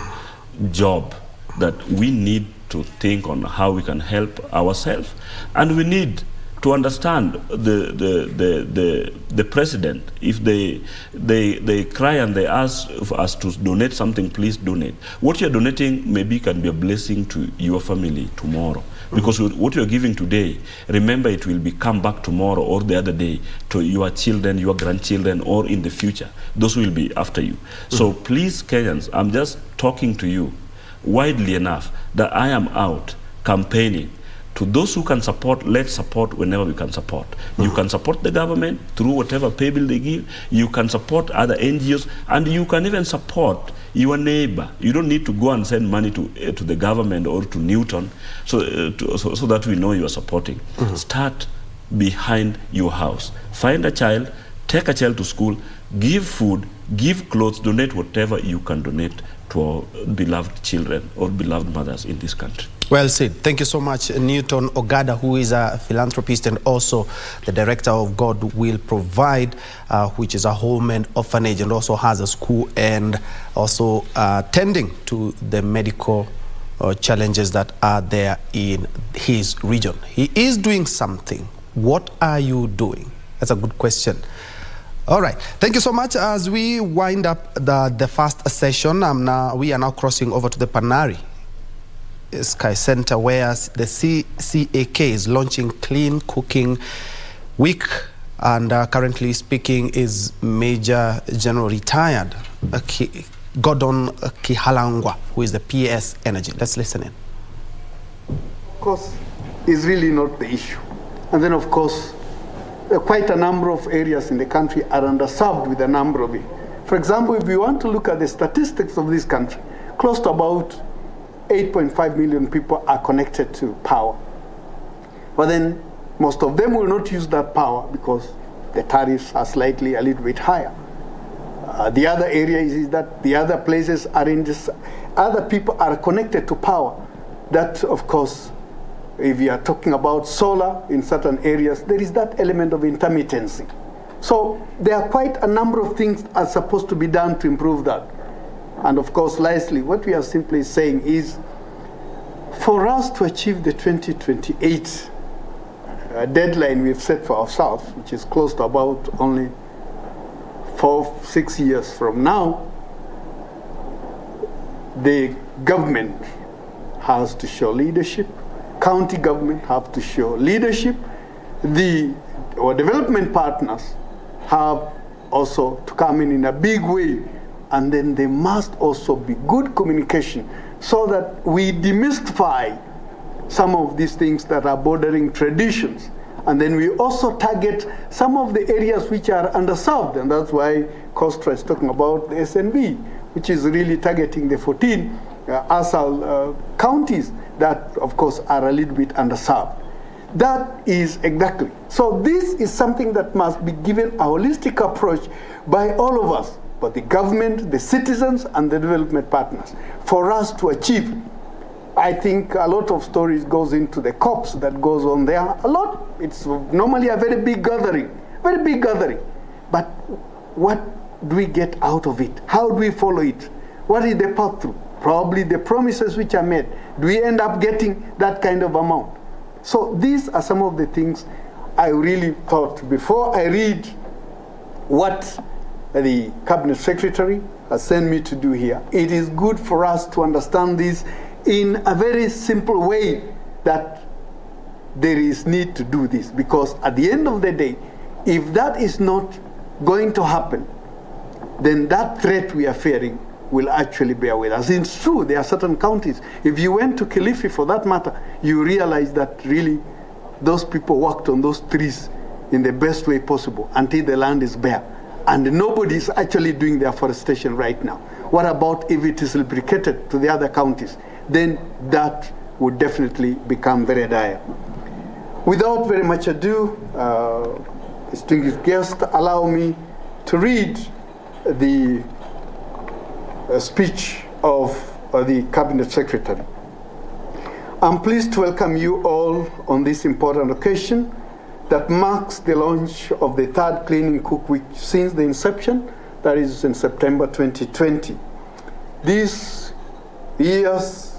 job, that we need to think on how we can help ourselves, and we need to understand the president. If they cry and they ask us to donate something, please donate. What you're donating maybe can be a blessing to your family tomorrow. Because what you're giving today, remember it will come back tomorrow or the other day to your children, your grandchildren, or in the future. Those will be after you. So please, Kenyans, I'm just talking to you widely enough that I am out campaigning. To those who can support, let's support whenever we can support. You can support the government through whatever pay bill they give. You can support other NGOs, and you can even support your neighbor. You don't need to go and send money to the government or to Newton so that we know you are supporting. Start behind your house. Find a child, take a child to school, give food, give clothes, donate whatever you can donate to our beloved children or beloved mothers in this country. Well said. Thank you so much, Newton Ogada, who is a philanthropist and also the director of God Will Provide, which is a home and orphanage, and also has a school, and also tending to the medical challenges that are there in his region. He is doing something. What are you doing? That's a good question. All right. Thank you so much. As we wind up the first session, we are now crossing over to the Panari Sky Center, where the CCAK is launching Clean Cooking Week, and currently speaking is Major General Retired Gordon Kihalangwa, who is the PS Energy. Let's listen in. Of course, is really not the issue. And then, of course, quite a number of areas in the country are underserved with a number of it. For example, if we want to look at the statistics of this country, close to about 8.5 million people are connected to power. But then most of them will not use that power because the tariffs are slightly a little bit higher. The other area is that the other places are in this, other people are connected to power. That, of course, if you are talking about solar in certain areas, there is that element of intermittency. So there are quite a number of things are supposed to be done to improve that. And of course, lastly, what we are simply saying is, for us to achieve the 2028 deadline we've set for ourselves, which is close to about only 4-6 years from now, the government has to show leadership, county government have to show leadership, our development partners have also to come in a big way, and then there must also be good communication so that we demystify some of these things that are bordering traditions. And then we also target some of the areas which are underserved, and that's why Kostra is talking about the SNB, which is really targeting the 14 ASAL counties that, of course, are a little bit underserved. That is exactly. So this is something that must be given a holistic approach by all of us, but the government, the citizens, and the development partners, for us to achieve. I think a lot of stories goes into the COPs that goes on there. A lot. It's normally a very big gathering. But what do we get out of it? How do we follow it? What is the path through? Probably the promises which are made. Do we end up getting that kind of amount? So these are some of the things I really thought before I read what the Cabinet Secretary has sent me to do here. It is good for us to understand this in a very simple way, that there is need to do this, because at the end of the day, if that is not going to happen, then that threat we are fearing will actually bear with us. It's true, there are certain counties. If you went to Kilifi, for that matter, you realize that really those people worked on those trees in the best way possible until the land is bare. And nobody is actually doing their forestation right now. What about if it is replicated to the other counties? Then that would definitely become very dire. Without very much ado, distinguished guests, allow me to read the speech of or the Cabinet Secretary. I'm pleased to welcome you all on this important occasion that marks the launch of the third Clean and Cook Week since the inception, that is in September 2020. This year's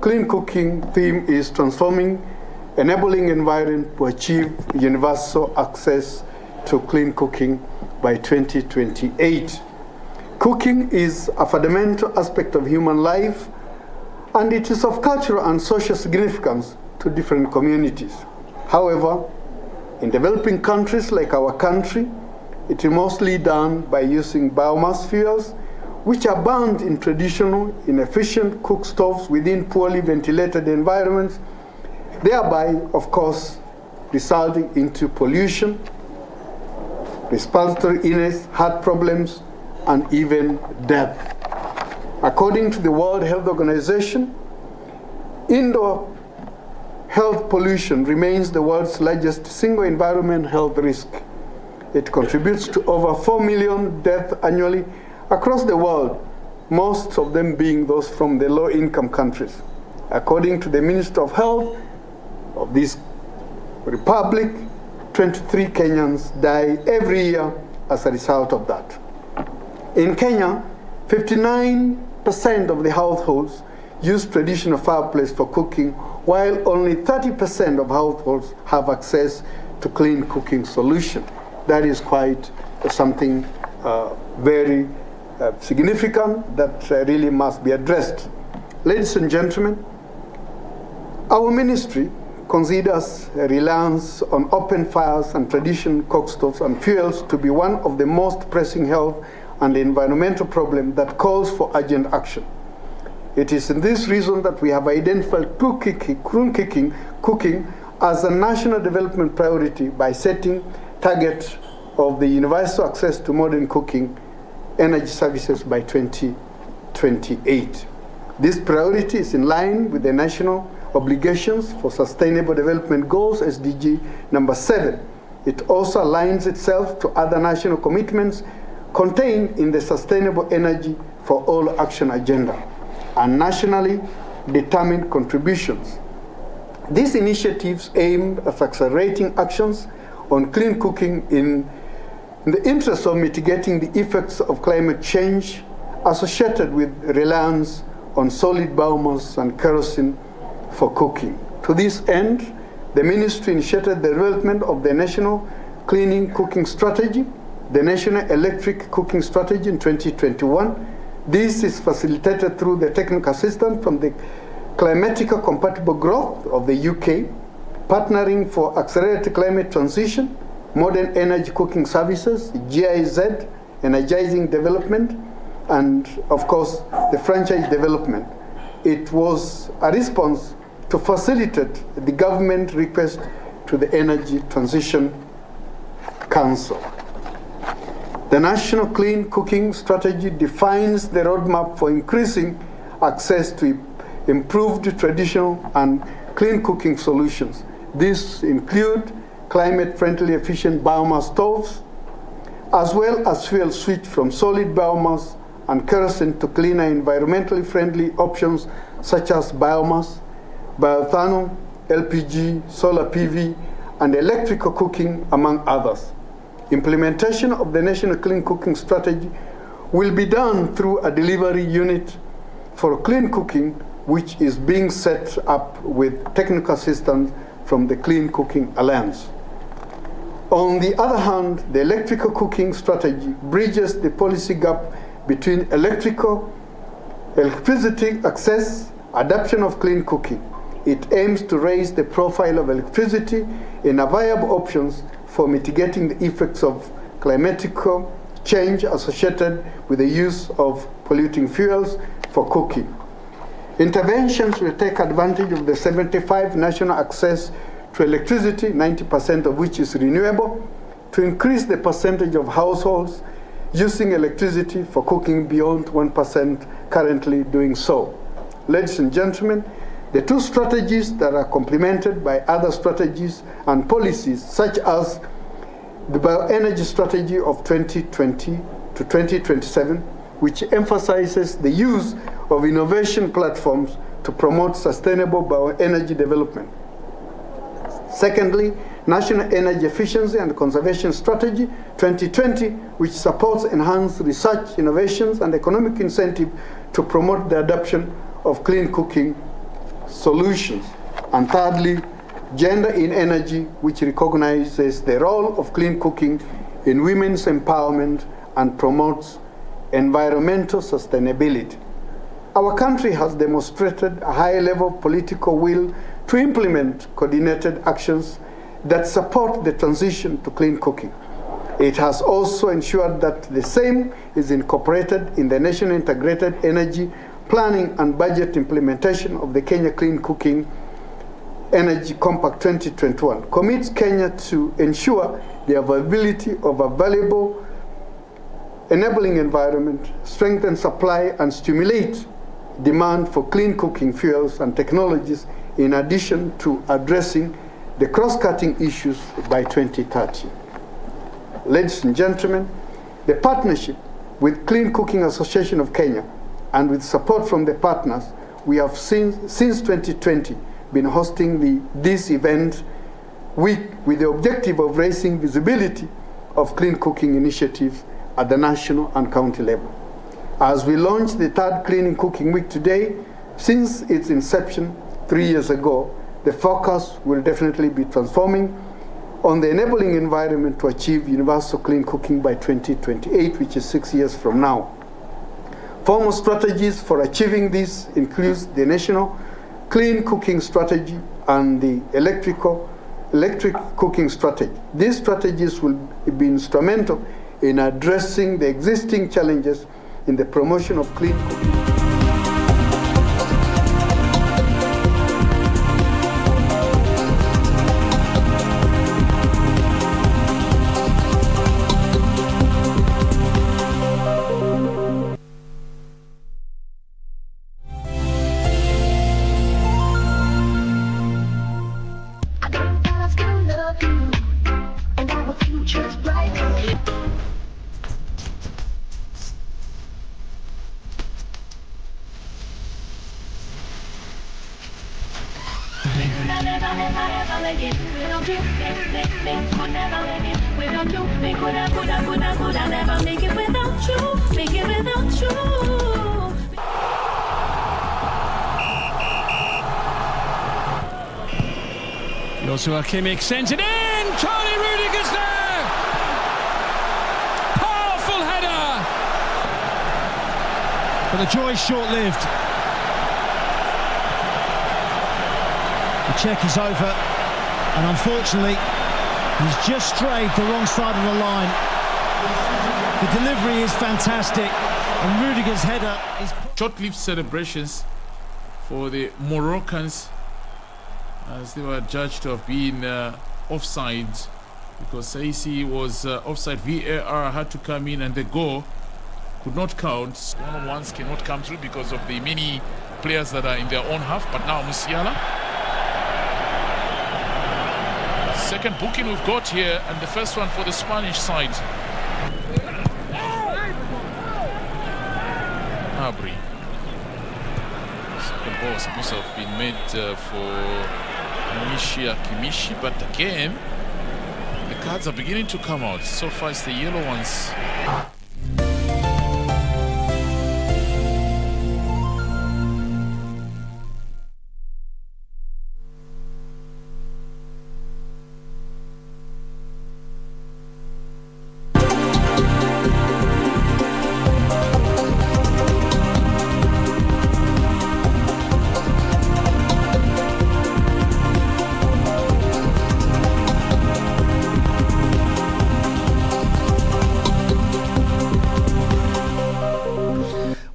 Clean Cooking theme is transforming enabling environment to achieve universal access to clean cooking by 2028. Cooking is a fundamental aspect of human life, and it is of cultural and social significance to different communities. However, in developing countries like our country, it is mostly done by using biomass fuels, which are burned in traditional, inefficient cook stoves within poorly ventilated environments, thereby, of course, resulting into pollution, respiratory illness, heart problems, and even death. According to the World Health Organization, indoor health pollution remains the world's largest single environmental health risk. It contributes to over 4 million deaths annually across the world, most of them being those from the low-income countries. According to the Minister of Health of this republic, 23 Kenyans die every year as a result of that. In Kenya, 59% of the households use traditional fireplace for cooking, while only 30% of households have access to clean cooking solution. That is quite something very significant that really must be addressed. Ladies and gentlemen, our ministry considers reliance on open fires and traditional cook stoves and fuels to be one of the most pressing health and environmental problems that calls for urgent action. It is in this reason that we have identified cooking as a national development priority by setting target of the universal access to modern cooking energy services by 2028. This priority is in line with the national obligations for Sustainable Development Goals, SDG number 7. It also aligns itself to other national commitments contained in the Sustainable Energy for All Action Agenda and nationally determined contributions. These initiatives aim at accelerating actions on clean cooking in the interest of mitigating the effects of climate change associated with reliance on solid biomass and kerosene for cooking. To this end, the ministry initiated the development of the National Clean Cooking Strategy, the National Electric Cooking Strategy in 2021. This is facilitated through the technical assistance from the Climatically Compatible Growth of the UK, Partnering for Accelerated Climate Transition, Modern Energy Cooking Services, GIZ, Energizing Development, and of course the franchise development. It was a response to facilitate the government request to the Energy Transition Council. The National Clean Cooking Strategy defines the roadmap for increasing access to improved traditional and clean cooking solutions. These include climate-friendly efficient biomass stoves, as well as fuel switch from solid biomass and kerosene to cleaner environmentally friendly options such as biomass, bioethanol, LPG, solar PV, and electrical cooking, among others. Implementation of the National Clean Cooking Strategy will be done through a delivery unit for clean cooking, which is being set up with technical assistance from the Clean Cooking Alliance. On the other hand, the electrical cooking strategy bridges the policy gap between electricity access, adoption of clean cooking. It aims to raise the profile of electricity in a viable options for mitigating the effects of climatic change associated with the use of polluting fuels for cooking. Interventions will take advantage of the 75 national access to electricity, 90% of which is renewable, to increase the percentage of households using electricity for cooking beyond 1% currently doing so. Ladies and gentlemen, the two strategies that are complemented by other strategies and policies, such as the bioenergy strategy of 2020 to 2027, which emphasizes the use of innovation platforms to promote sustainable bioenergy development. Secondly, National Energy Efficiency and Conservation Strategy 2020, which supports enhanced research, innovations, and economic incentive to promote the adoption of clean cooking solutions. And thirdly, Gender in Energy, which recognizes the role of clean cooking in women's empowerment and promotes environmental sustainability. Our country has demonstrated a high level of political will to implement coordinated actions that support the transition to clean cooking. It has also ensured that the same is incorporated in the National Integrated Energy Planning and Budget implementation of the Kenya Clean Cooking Energy Compact 2021, commits Kenya to ensure the availability of a valuable enabling environment, strengthen supply, and stimulate demand for clean cooking fuels and technologies, in addition to addressing the cross-cutting issues by 2030. Ladies and gentlemen, the partnership with Clean Cooking Association of Kenya and with support from the partners, we have since 2020 been hosting this event week with the objective of raising visibility of clean cooking initiatives at the national and county level. As we launch the third Clean Cooking Week today, since its inception 3 years ago, the focus will definitely be transforming on the enabling environment to achieve universal clean cooking by 2028, which is 6 years from now. Formal strategies for achieving this includes the National Clean Cooking Strategy and the Electric Cooking Strategy. These strategies will be instrumental in addressing the existing challenges in the promotion of clean cooking. Joshua Kimmich sent it in! Tony Rudiger's there! Powerful header! But the joy's short-lived. The check is over, and unfortunately, he's just strayed the wrong side of the line. The delivery is fantastic, and Rudiger's header is... Short-lived celebrations for the Moroccans, as they were judged to have been offside, because Saisi was offside. VAR had to come in and the goal could not count. One-on-ones cannot come through because of the many players that are in their own half. But now Musiala, second booking we've got here, and the first one for the Spanish side. Abri. Second ball was supposed to have been made for Kimishi, but again, the cards are beginning to come out. So far, it's the yellow ones.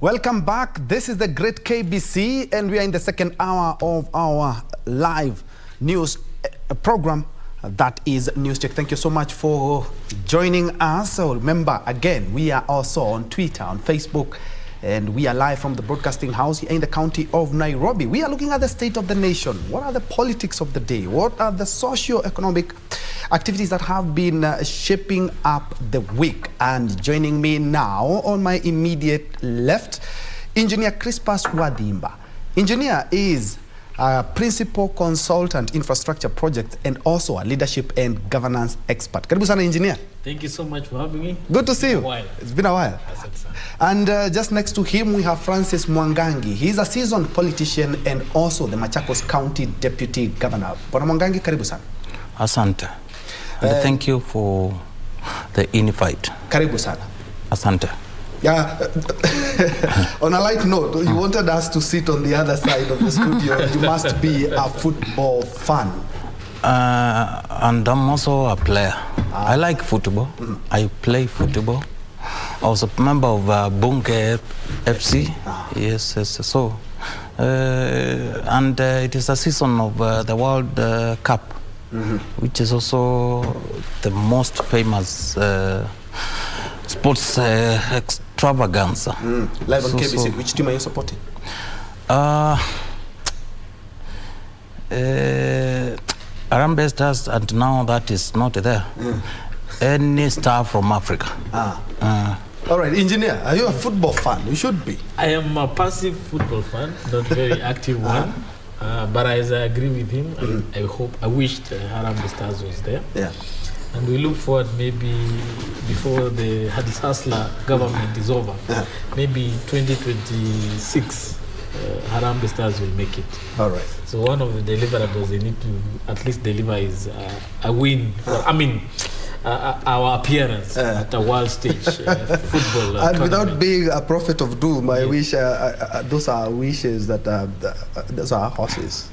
Welcome back. This is the Great KBC, and we are in the second hour of our live news program, that is News Check. Thank you so much for joining us. So remember, again, we are also on Twitter, on Facebook, and we are live from the broadcasting house in the county of Nairobi. We are looking at the state of the nation. What are the politics of the day? What are the socio-economic activities that have been shaping up the week? And joining me now on my immediate left Engineer Crispus Wadimba. Engineer is a principal consultant infrastructure project and also a leadership and governance expert. Karibu sana engineer. Thank you so much for having me. Good to see you. It's been a while. And just next to him we have Francis Mwangangi. He's a seasoned politician and also the Machakos County Deputy Governor. Bwana Mwangangi, karibu sana. Asante. And thank you for the invite. Karibu sana. Asante. Yeah. On a light note, you wanted us to sit on the other side of the studio. You must be a football fan. And I'm also a player. I like football. I play football. I was a member of Bunke FC. Yes. So, and it is a season of the World Cup, which is also the most famous sports extravaganza. Live on KBC. Which team are you supporting? Harambee Stars, and now that is not there. Any star from Africa. All right, engineer, are you a football fan? You should be. I am a passive football fan, not very active one. But as I agree with him, I wish the Harambee Stars was there. Yeah. And we look forward maybe before the Hadis Hasla government is over, maybe 2026, Harambee Stars will make it. All right. So one of the deliverables they need to at least deliver is a win. Our appearance at a world stage football. And without being a prophet of doom, I wish those are wishes that those are horses.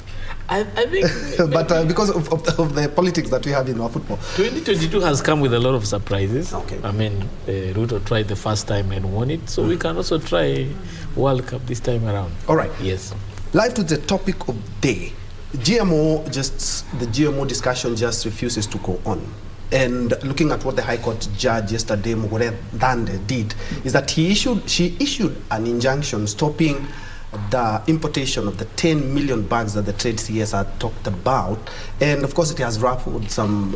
I think, but because of the politics that we have in our football, 2022 has come with a lot of surprises. Okay. I mean, Ruto tried the first time and won it, so we can also try World Cup this time around. All right. Yes. Live to the topic of day. The GMO discussion just refuses to go on. And looking at what the High Court judge yesterday, Mugure Dande, did, is that she issued an injunction stopping the importation of the 10 million bags that the trade CS had talked about. And of course it has ruffled some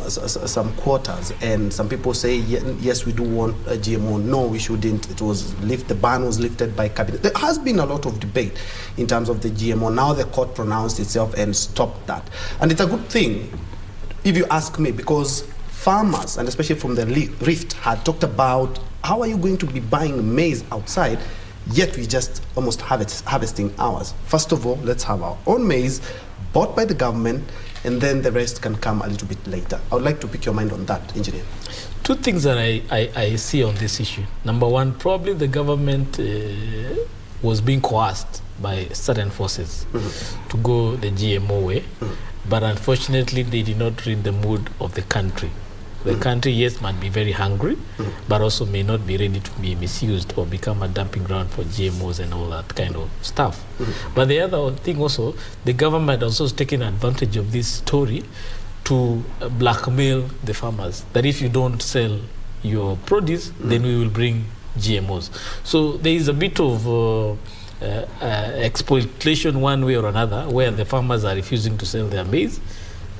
quotas, and some people say yes, we do want a GMO, no we shouldn't. The ban was lifted by cabinet. There has been a lot of debate in terms of the GMO. Now the court pronounced itself and stopped that, and it's a good thing if you ask me, because farmers, and especially from the Rift, had talked about how are you going to be buying maize outside, yet we just almost harvesting ours. First of all, let's have our own maize bought by the government, and then the rest can come a little bit later. I would like to pick your mind on that, engineer. Two things that I see on this issue. Number one, probably the government was being coerced by certain forces to go the GMO way, but unfortunately they did not read the mood of the country. The country, yes, might be very hungry, but also may not be ready to be misused or become a dumping ground for GMOs and all that kind of stuff. But the other thing also, the government also is taking advantage of this story to blackmail the farmers, that if you don't sell your produce, then we will bring GMOs. So there is a bit of exploitation one way or another, where the farmers are refusing to sell their maize,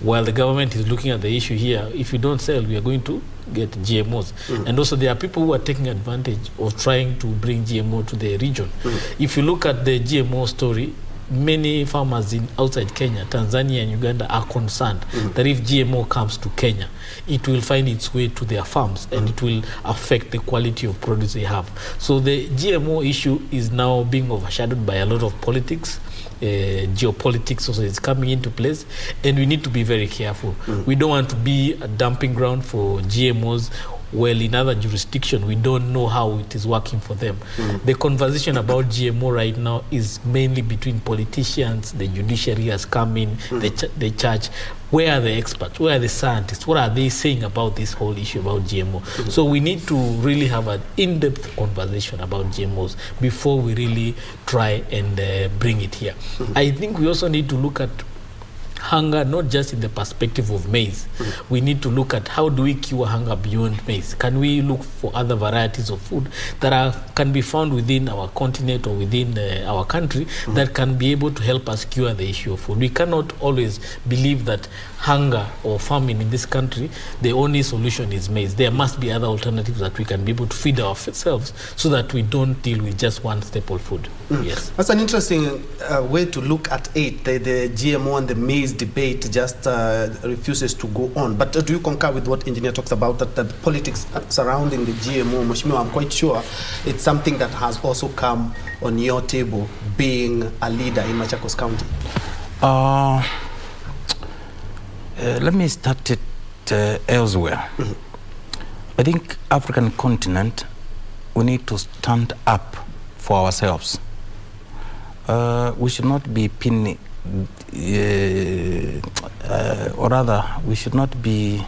while the government is looking at the issue here. If you don't sell, we are going to get GMOs. And also there are people who are taking advantage of trying to bring GMO to the region. If you look at the GMO story, many farmers outside Kenya, Tanzania and Uganda are concerned that if GMO comes to Kenya, it will find its way to their farms and it will affect the quality of produce they have. So the GMO issue is now being overshadowed by a lot of politics. Geopolitics also is coming into place, and we need to be very careful. We don't want to be a dumping ground for GMOs. Well, in other jurisdictions, we don't know how it is working for them. The conversation about GMO right now is mainly between politicians. The judiciary has come in, the church. Where are the experts? Where are the scientists? What are they saying about this whole issue about GMO? So we need to really have an in-depth conversation about GMOs before we really try and bring it here. I think we also need to look at hunger not just in the perspective of maize. We need to look at how do we cure hunger beyond maize. Can we look for other varieties of food that can be found within our continent or within our country that can be able to help us cure the issue of food. We cannot always believe that hunger or famine in this country, the only solution is maize. There must be other alternatives that we can be able to feed ourselves so that we don't deal with just one staple food. Yes. That's an interesting way to look at it. The GMO and the maize debate just refuses to go on. But do you concur with what engineer talks about, that the politics surrounding the GMO? Mheshimiwa, I'm quite sure it's something that has also come on your table, being a leader in Machakos County. Let me start it elsewhere. I think African continent, we need to stand up for ourselves. We should not be pinning, or rather, we should not be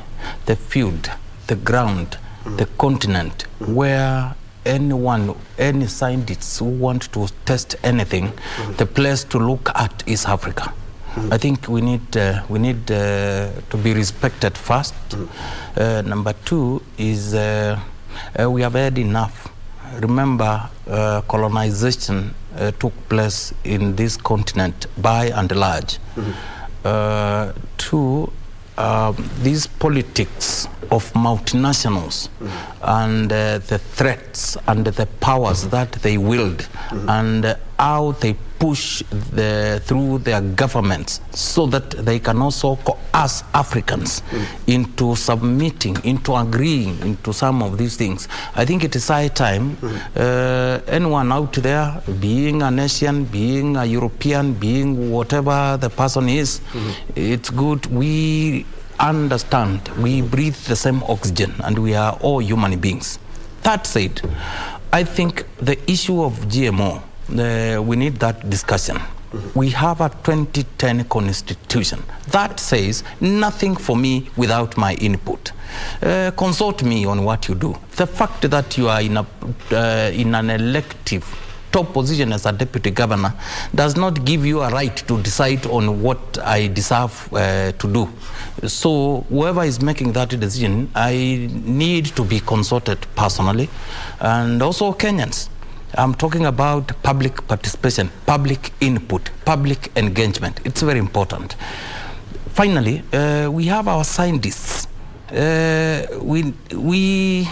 the field, the ground, the continent where anyone, any scientists who want to test anything, the place to look at is Africa. I think we need to be respected first. Number two is we have had enough. Remember, colonization took place in this continent by and large. Two, these politics of multinationals and the threats and the powers that they wield and how they push through their governments so that they can also coerce Africans into submitting, into agreeing into some of these things. I think it is high time anyone out there, being an Asian, being a European, being whatever the person is, it's good we understand, we breathe the same oxygen and we are all human beings. That said, I think the issue of GMO, we need that discussion. We have a 2010 constitution that says nothing for me without my input. Consult me on what you do. The fact that you are in an elective top position as a deputy governor does not give you a right to decide on what I deserve to do. So whoever is making that decision, I need to be consulted personally, and also Kenyans. I'm talking about public participation, public input, public engagement. It's very important. Finally, we have our scientists. We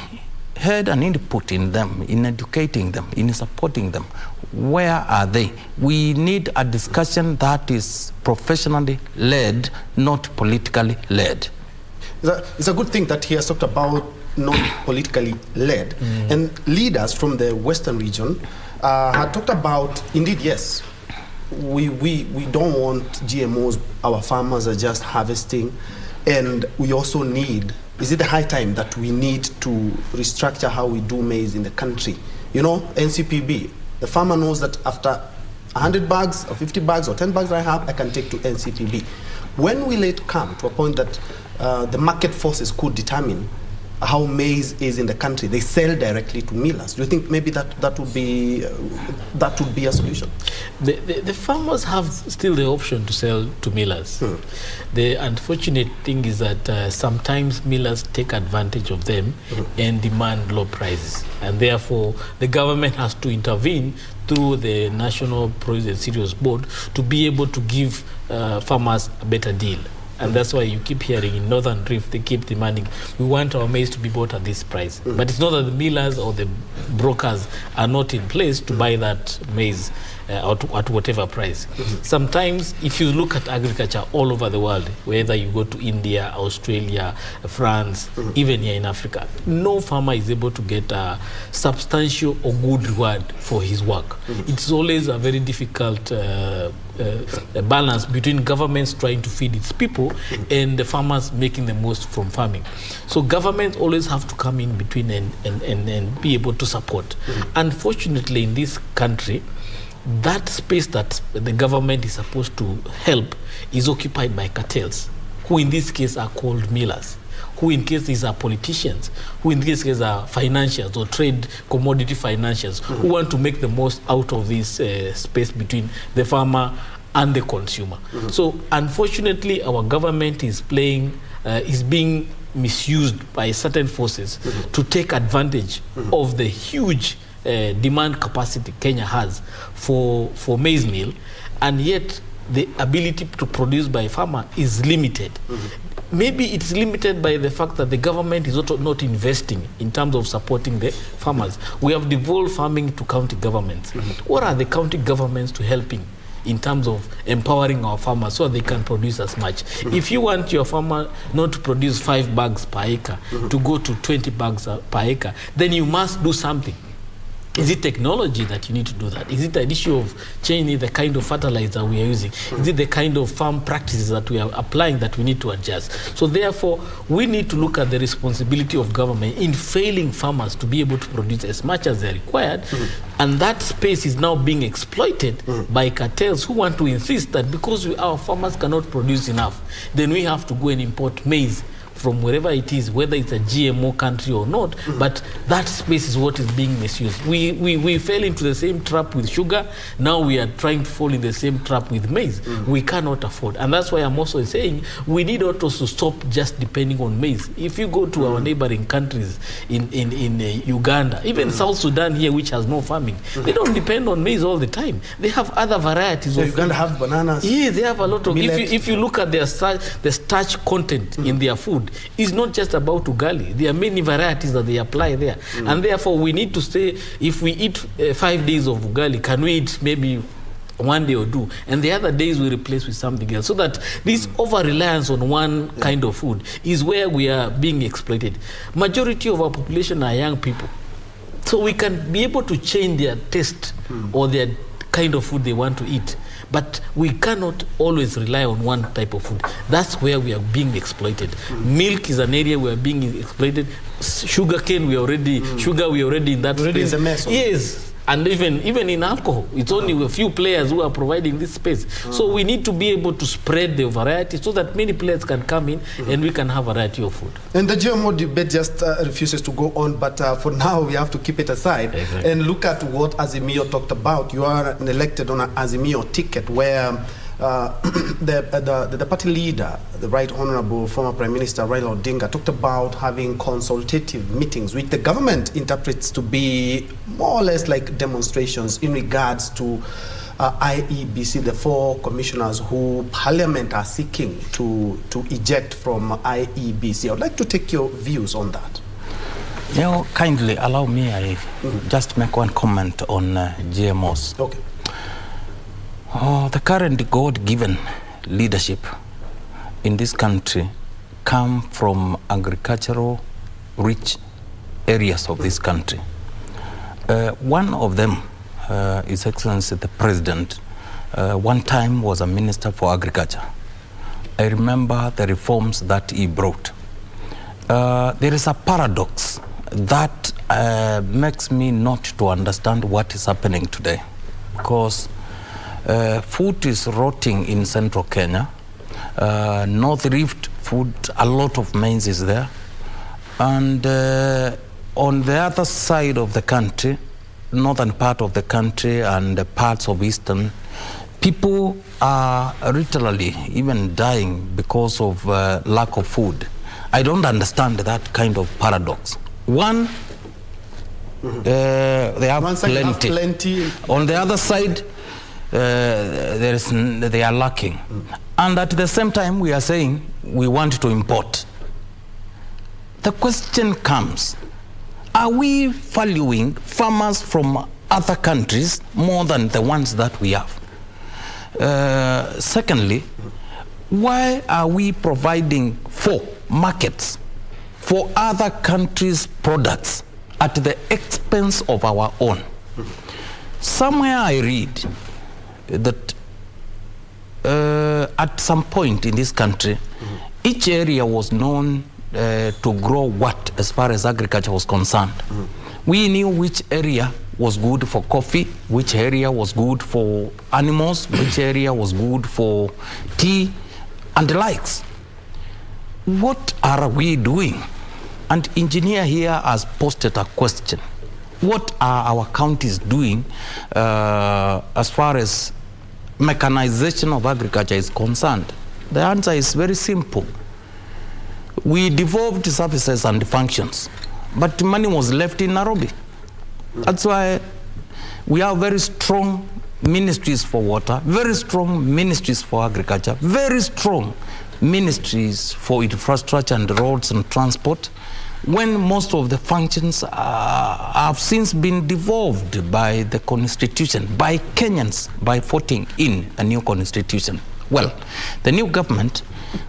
had an input in them, in educating them, in supporting them. Where are they? We need a discussion that is professionally led, not politically led. It's a good thing that he has talked about not politically led. And leaders from the Western region had talked about, indeed, yes, we don't want GMOs. Our farmers are just harvesting. And we also need, is it the high time that we need to restructure how we do maize in the country? You know, NCPB, the farmer knows that after 100 bags or 50 bags or 10 bags I have, I can take to NCPB. When will it come to a point that the market forces could determine how maize is in the country? They sell directly to millers. Do you think maybe that would be a solution? The farmers have still the option to sell to millers. The unfortunate thing is that sometimes millers take advantage of them and demand low prices, and therefore the government has to intervene through the National Produce and Cereals Board to be able to give farmers a better deal. And that's why you keep hearing in Northern Rift, they keep demanding, we want our maize to be bought at this price. But it's not that the millers or the brokers are not in place to buy that maize at whatever price. Sometimes, if you look at agriculture all over the world, whether you go to India, Australia, France, even here in Africa, no farmer is able to get a substantial or good reward for his work. It's always a very difficult a balance between governments trying to feed its people and the farmers making the most from farming. So governments always have to come in between and be able to support. Unfortunately, in this country, that space that the government is supposed to help is occupied by cartels, who in this case are called millers, who in cases are politicians, who in this case are financiers or trade commodity financiers, who want to make the most out of this space between the farmer and the consumer. So unfortunately, our government is being misused by certain forces to take advantage of the huge demand capacity Kenya has for maize meal, and yet the ability to produce by farmer is limited. Maybe it's limited by the fact that the government is also not investing in terms of supporting the farmers. We have devolved farming to county governments. What are the county governments to helping in terms of empowering our farmers so they can produce as much? If you want your farmer not to produce 5 bags per acre to go to 20 bags per acre, then you must do something. Is it technology that you need to do that? Is it an issue of changing the kind of fertilizer we are using? Is it the kind of farm practices that we are applying that we need to adjust? So therefore, we need to look at the responsibility of government in failing farmers to be able to produce as much as they're required. And that space is now being exploited by cartels who want to insist that because our farmers cannot produce enough, then we have to go and import maize from wherever it is, whether it's a GMO country or not, but that space is what is being misused. We fell into the same trap with sugar. Now we are trying to fall in the same trap with maize. We cannot afford. And that's why I'm also saying we need also to stop just depending on maize. If you go to our neighboring countries in Uganda, even South Sudan here, which has no farming, they don't depend on maize all the time. They have other varieties. So Uganda have bananas. Yes, they have a lot of. If you look at the starch content in their food, it's not just about ugali. There are many varieties that they apply there. And therefore, we need to say, if we eat 5 days of ugali, can we eat maybe 1 day or 2? And the other days we replace with something else. So that this over-reliance on one kind of food is where we are being exploited. Majority of our population are young people. So we can be able to change their taste or their kind of food they want to eat. But we cannot always rely on one type of food. That's where we are being exploited. Milk is an area we are being exploited. Sugarcane, we are already in that Already space. is a mess. Yes. And even in alcohol, it's only a few players who are providing this space. So we need to be able to spread the variety so that many players can come in and we can have a variety of food. And the GMO debate just refuses to go on, but for now we have to keep it aside and look at what Azimio talked about. You are elected on an Azimio ticket where the party leader, the Right Honorable former Prime Minister Raila Odinga, talked about having consultative meetings, which the government interprets to be more or less like demonstrations in regards to IEBC, the 4 commissioners who Parliament are seeking to eject from IEBC. I would like to take your views on that. You know, kindly allow me, I just make one comment on GMOs. Okay. The current God-given leadership in this country come from agricultural rich areas of this country. One of them, His Excellency the President, one time was a Minister for Agriculture. I remember the reforms that he brought. There is a paradox that makes me not to understand what is happening today, because food is rotting in central Kenya. North Rift food, a lot of maize is there. And on the other side of the country, northern part of the country and parts of eastern, people are literally even dying because of lack of food. I don't understand that kind of paradox. One, they have plenty. On the other side, they are lacking. And at the same time, we are saying we want to import. The question comes, are we valuing farmers from other countries more than the ones that we have? Secondly, why are we providing 4 markets for other countries' products at the expense of our own? Somewhere I read that at some point in this country, each area was known to grow what as far as agriculture was concerned. We knew which area was good for coffee, which area was good for animals, which area was good for tea and the likes. What are we doing? And engineer here has posted a question. What are our counties doing as far as mechanization of agriculture is concerned? The answer is very simple. We devolved services and functions, but money was left in Nairobi. That's why we have very strong ministries for water, very strong ministries for agriculture, very strong ministries for infrastructure and roads and transport, when most of the functions have since been devolved by the constitution, by Kenyans, by voting in a new constitution. Well, the new government,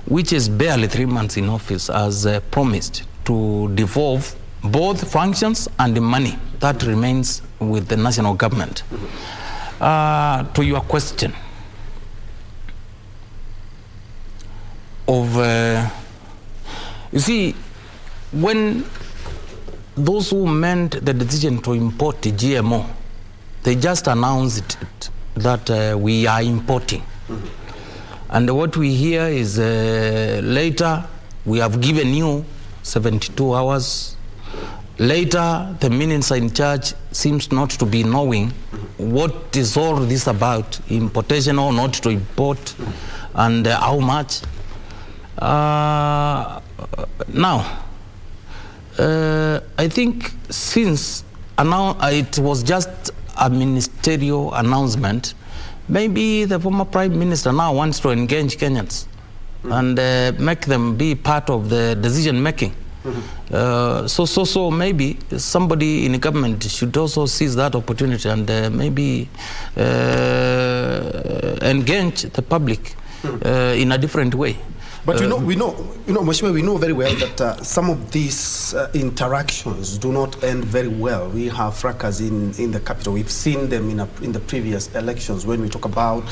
which is barely 3 months in office, has promised to devolve both functions and the money that remains with the national government. To your question of, you see, when those who made the decision to import the GMO, they just announced that we are importing. And what we hear is later we have given you 72 hours. Later, the minister in charge seems not to be knowing what is all this about, importation or not to import, and how much. Now, I think since it was just a ministerial announcement, maybe the former Prime Minister now wants to engage Kenyans and make them be part of the decision making. So maybe somebody in the government should also seize that opportunity and maybe engage the public in a different way. But we know, Mheshimiwa, we know very well that some of these interactions do not end very well. We have fracas in the capital. We've seen them in the previous elections when we talk about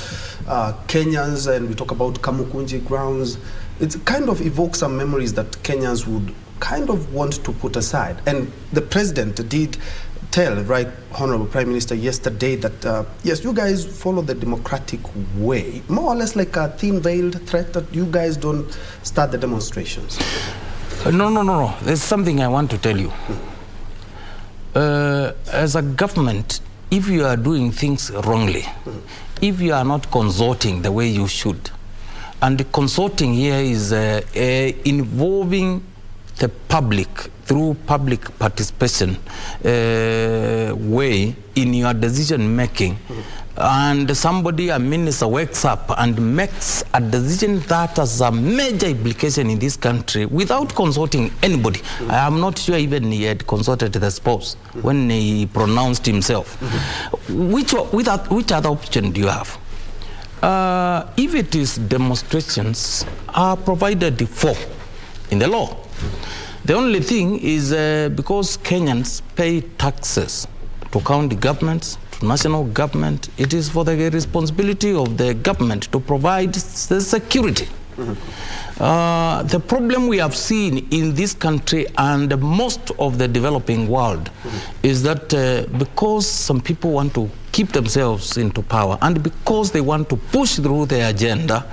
Kenyans and we talk about Kamukunji grounds. It kind of evokes some memories that Kenyans would kind of want to put aside. And the president did tell, right, Honorable Prime Minister, yesterday that, yes, you guys follow the democratic way, more or less like a thin-veiled threat that you guys don't start the demonstrations. No. There's something I want to tell you. As a government, if you are doing things wrongly, if you are not consulting the way you should, and the consulting here is involving the public through public participation way in your decision making, and somebody, a minister, wakes up and makes a decision that has a major implication in this country without consulting anybody. I am not sure even he had consulted the spouse when he pronounced himself. Which other option do you have? If it is demonstrations are provided for in the law. The only thing is because Kenyans pay taxes to county governments, to national government, it is for the responsibility of the government to provide the security. The problem we have seen in this country and most of the developing world is that because some people want to keep themselves into power and because they want to push through their agenda,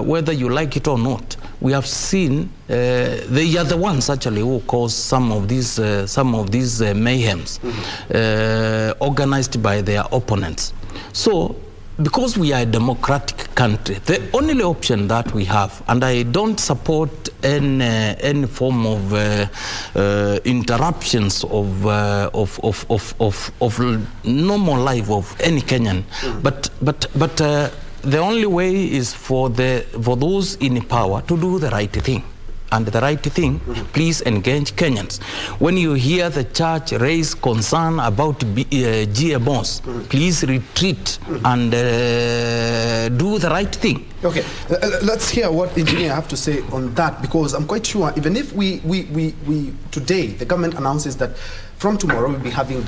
whether you like it or not, we have seen they are the ones actually who cause some of these mayhems organized by their opponents. So because we are a democratic country, the only option that we have, and I don't support any form of interruptions of normal life of any Kenyan, but the only way is for those in power to do the right thing. And the right thing, please engage Kenyans. When you hear the church raise concern about GMOs, please retreat and do the right thing. Okay, let's hear what engineer have to say on that, because I'm quite sure even if we today the government announces that from tomorrow we'll be having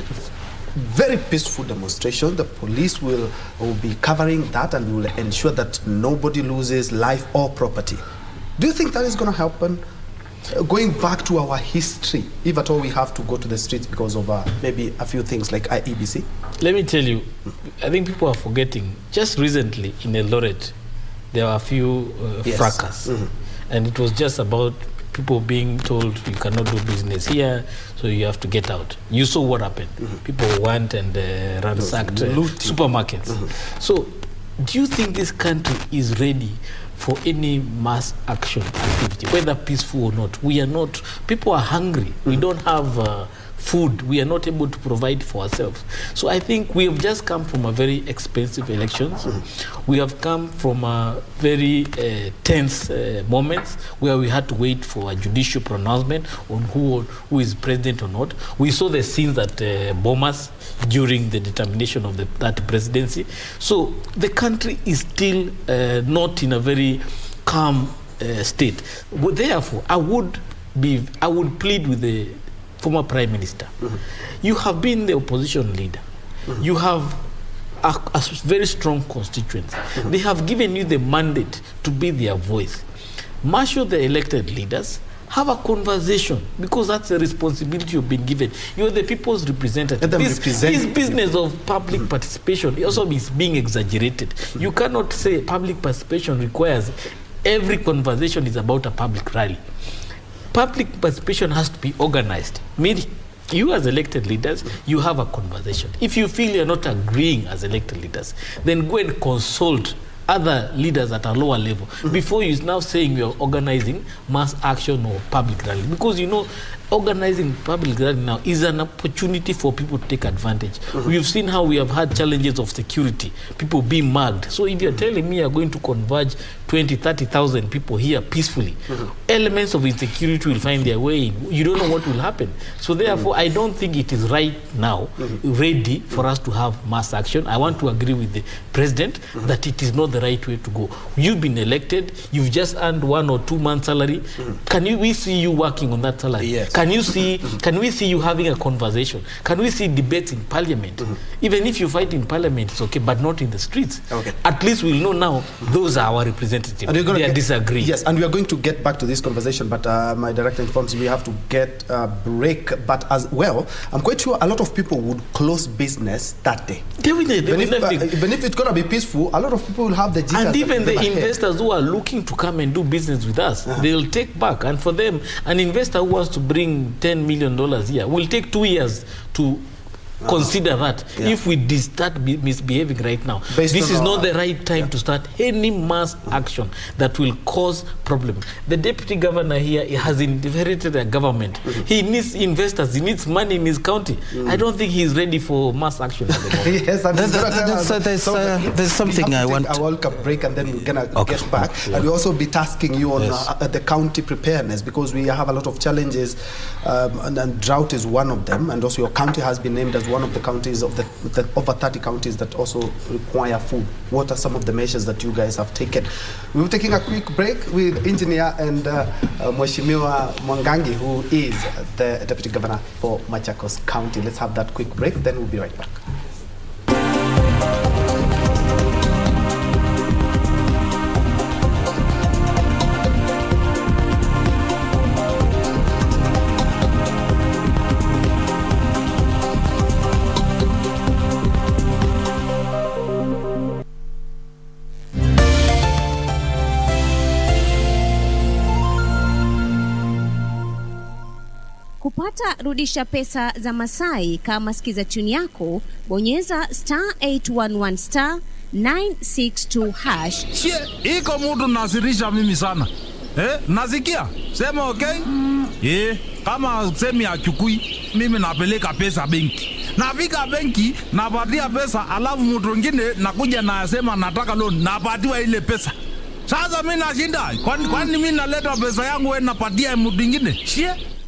very peaceful demonstration, the police will be covering that and will ensure that nobody loses life or property. Do you think that is going to happen? Going back to our history, if at all we have to go to the streets because of maybe a few things like IEBC? Let me tell you, I think people are forgetting, just recently in Eldoret, there were a few fracas. And it was just about people being told you cannot do business here, so you have to get out. You saw what happened. People went and ransacked supermarkets. So do you think this country is ready for any mass action activity, whether peaceful or not? We are not. People are hungry. We don't have food. We are not able to provide for ourselves. So I think we have just come from a very expensive elections. We have come from a very tense moments where we had to wait for a judicial pronouncement on who is president or not. We saw the scenes that bombers during the determination of that presidency. So the country is still not in a very calm state. Therefore, I would plead with the former Prime Minister. You have been the opposition leader. You have a very strong constituency. They have given you the mandate to be their voice. Marshal the elected leaders, have a conversation, because that's a responsibility you've been given. You're the people's representative. This business of public participation also is being exaggerated. You cannot say public participation requires every conversation is about a public rally. Public participation has to be organized. Meaning, you as elected leaders, you have a conversation. If you feel you're not agreeing as elected leaders, then go and consult other leaders at a lower level before you're now saying you're organizing mass action or public rally. Because organizing public rally now is an opportunity for people to take advantage. We've seen how we have had challenges of security, people being mugged. So if you're telling me you're going to converge 20, 30,000 people here peacefully, elements of insecurity will find their way in. You don't know what will happen. So therefore, I don't think it is right now ready for us to have mass action. I want to agree with the president that it is not the right way to go. You've been elected, you've just earned 1 or 2 months salary. We see you working on that salary? Yes. Can we see you having a conversation? Can we see debates in parliament? Even if you fight in parliament, it's okay, but not in the streets. Okay. At least we'll know now those are our representatives. They are disagreeing. Yes, and we are going to get back to this conversation, but my director informs me we have to get a break. But as well, I'm quite sure a lot of people would close business that day. Even if it's going to be peaceful, a lot of people will have the jitters. And even the investors who are looking to come and do business with us, they'll take back. And for them, an investor who wants to bring $10 million here will take 2 years to consider that. If we start misbehaving right now, this is not the right time to start any mass action that will cause problems. The deputy governor here has inherited a government. He needs investors. He needs money in his county. I don't think he's ready for mass action. Yes, there's something I want. A World Cup break, and then we're gonna get back. And we'll also be tasking you on the county preparedness, because we have a lot of challenges, and drought is one of them. And also, your county has been named as one of the counties of the over 30 counties that also require food. What are some of the measures that you guys have taken? We're taking a quick break with engineer and Mheshimiwa Mwangangi, who is the deputy governor for Machakos County. Let's have that quick break, then we'll be right back. Kupata rudisha pesa za Masai kama sikiza tune yako, bonyeza *811 *962#. Iko mtu nasirisha mimi sana. Nasikia? Sema okay? Kama semi achukui, mimi napeleka pesa benki. Nafika benki, napatia pesa, alafu mtu mwingine nakuja na asema nataka loan, napatiwa ile pesa. Sasa mimi nashinda. Kwani mimi naleta pesa yangu wewe napatia mtu mwingine?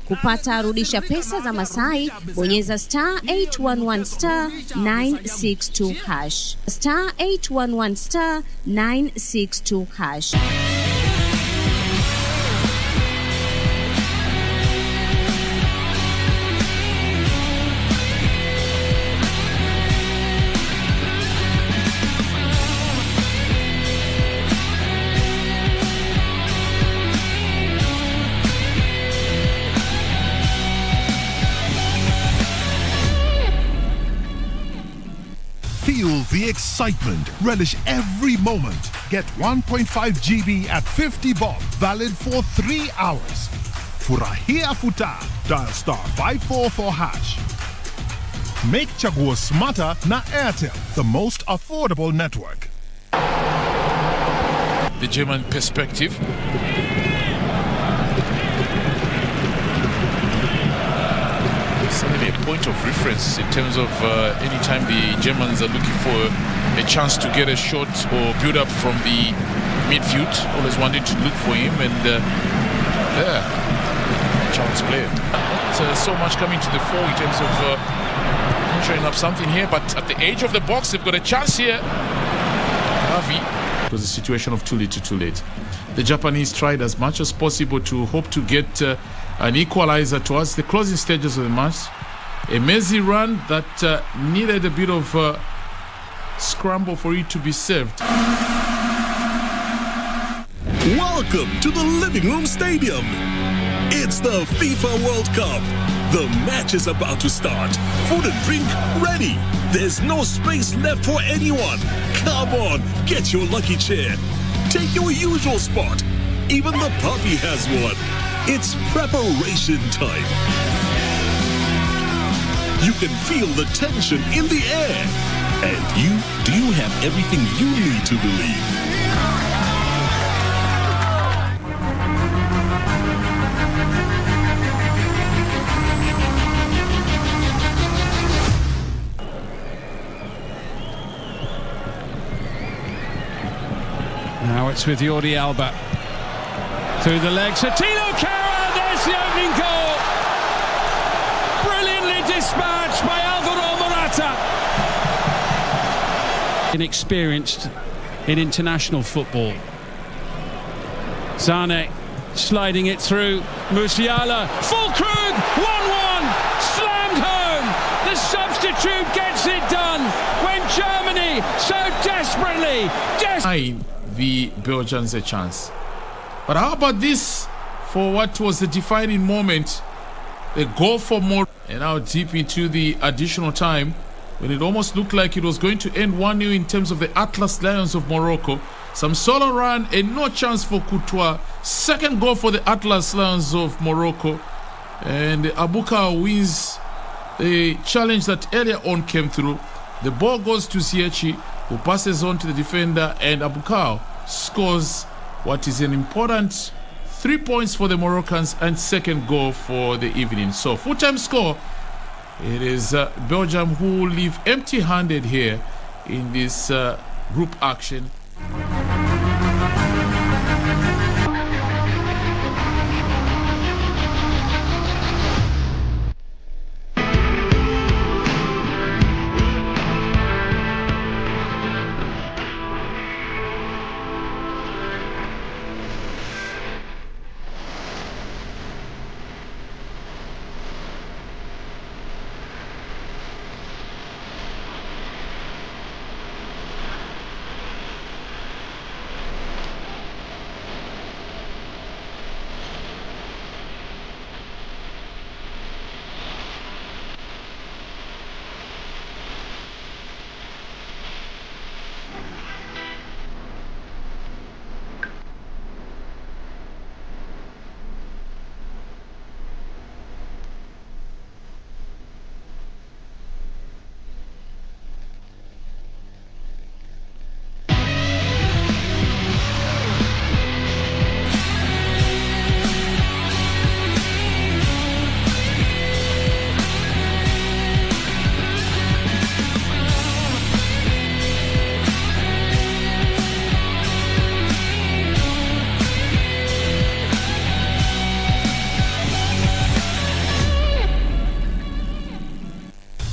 Kupata rudisha pesa za Masai, bonyeza *811 *962#. *811 *962#. Feel the excitement. Relish every moment. Get 1.5 GB at 50 bob. Valid for 3 hours. Furahia Futa. Dial *544#. Make Chaguo smarter na Airtel, the most affordable network. the German perspective. Certainly a point of reference in terms of anytime the Germans are looking for a chance to get a shot or build up from the midfield. Always wanted to look for him, and chance player. Not so much coming to the fore in terms of showing up something here, but at the edge of the box they've got a chance here. It was a situation of too little too late. The Japanese tried as much as possible to hope to get an equalizer towards the closing stages of the match. A messy run that needed a bit of scramble for it to be saved. Welcome to the Living Room Stadium. It's the FIFA World Cup. The match is about to start. Food and drink ready. There's no space left for anyone. Come on, get your lucky chair. Take your usual spot. Even the puppy has one. It's preparation time. You can feel the tension in the air. And do you have everything you need to believe? Now it's with Jordi Alba. Through the legs, Attilo Kara, there's the opening goal. Brilliantly dispatched by Alvaro Morata. Inexperienced in international football. Sane sliding it through. Musiala, Füllkrug, 1-1, slammed home. The substitute gets it done when Germany so desperately the Belgians a chance. But how about this for what was the defining moment? A goal for more, and now deep into the additional time when it almost looked like it was going to end 1-0 in terms of the Atlas Lions of Morocco. Some solo run and no chance for Courtois. Second goal for the Atlas Lions of Morocco, and Abukar wins the challenge that earlier on came through. The ball goes to Ziyech, who passes on to the defender, and Abukar scores what is an important 3 points for the Moroccans and second goal for the evening. So full-time score, it is Belgium who leave empty-handed here in this group action.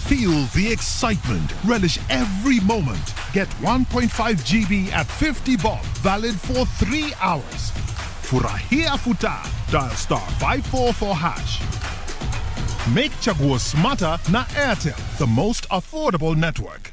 Feel the excitement. Relish every moment. Get 1.5 GB at 50 bob, valid for 3 hours. Furahia futa. Dial *544#. Make chaguo smarter na Airtel, the most affordable network.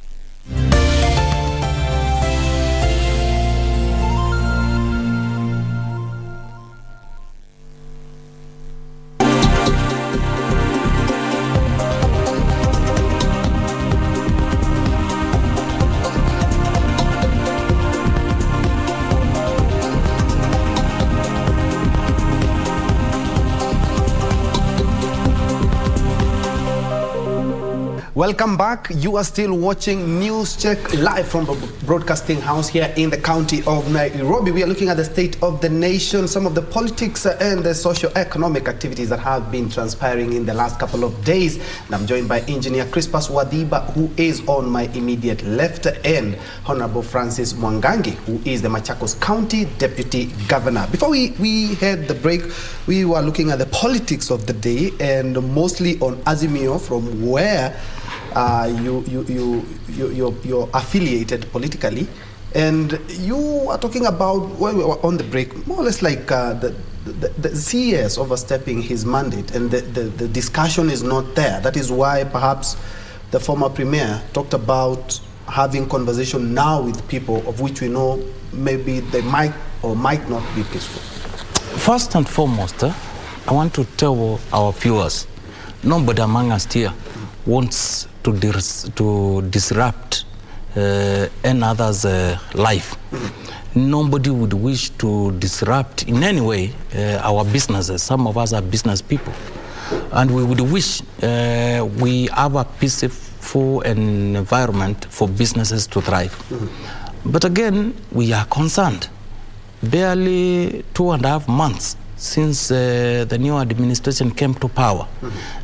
Welcome back. You are still watching News Check live from the broadcasting house here in the county of Nairobi. We are looking at the state of the nation, some of the politics and the socio-economic activities that have been transpiring in the last couple of days. And I'm joined by Engineer Crispus Wadiba, who is on my immediate left, and Honorable Francis Mwangangi, who is the Machakos County Deputy Governor. Before we had the break, we were looking at the politics of the day, and mostly on Azimio, from where you're affiliated politically, and you are talking about, when we were on the break, more or less like the CS overstepping his mandate, and the discussion is not there. That is why perhaps the former premier talked about having conversation now with people of which we know maybe they might or might not be peaceful. First and foremost, I want to tell our viewers, nobody among us here wants to disrupt another's life. Nobody would wish to disrupt in any way our businesses. Some of us are business people, and we would wish we have a peaceful environment for businesses to thrive. But again, we are concerned. Barely 2.5 months since the new administration came to power,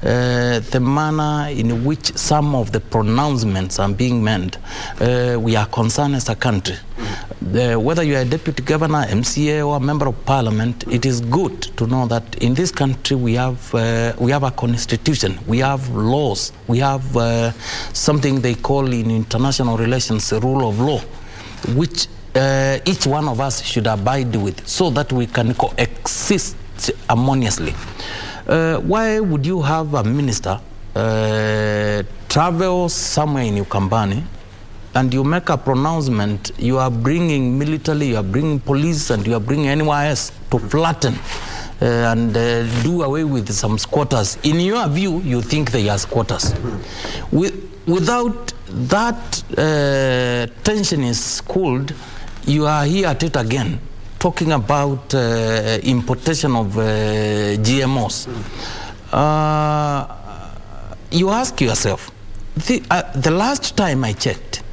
the manner in which some of the pronouncements are being made, we are concerned as a country. Whether you are a deputy governor, MCA, or a member of parliament, it is good to know that in this country we have a constitution, we have laws, we have something they call in international relations the rule of law, which each one of us should abide with, so that we can coexist harmoniously. Why would you have a minister travel somewhere in Ukambani and you make a pronouncement, you are bringing military, you are bringing police, and you are bringing anyone else to flatten and do away with some squatters? In your view, you think they are squatters. Without that tension is cooled, you are here at it again, talking about importation of GMOs. You ask yourself, the last time I checked,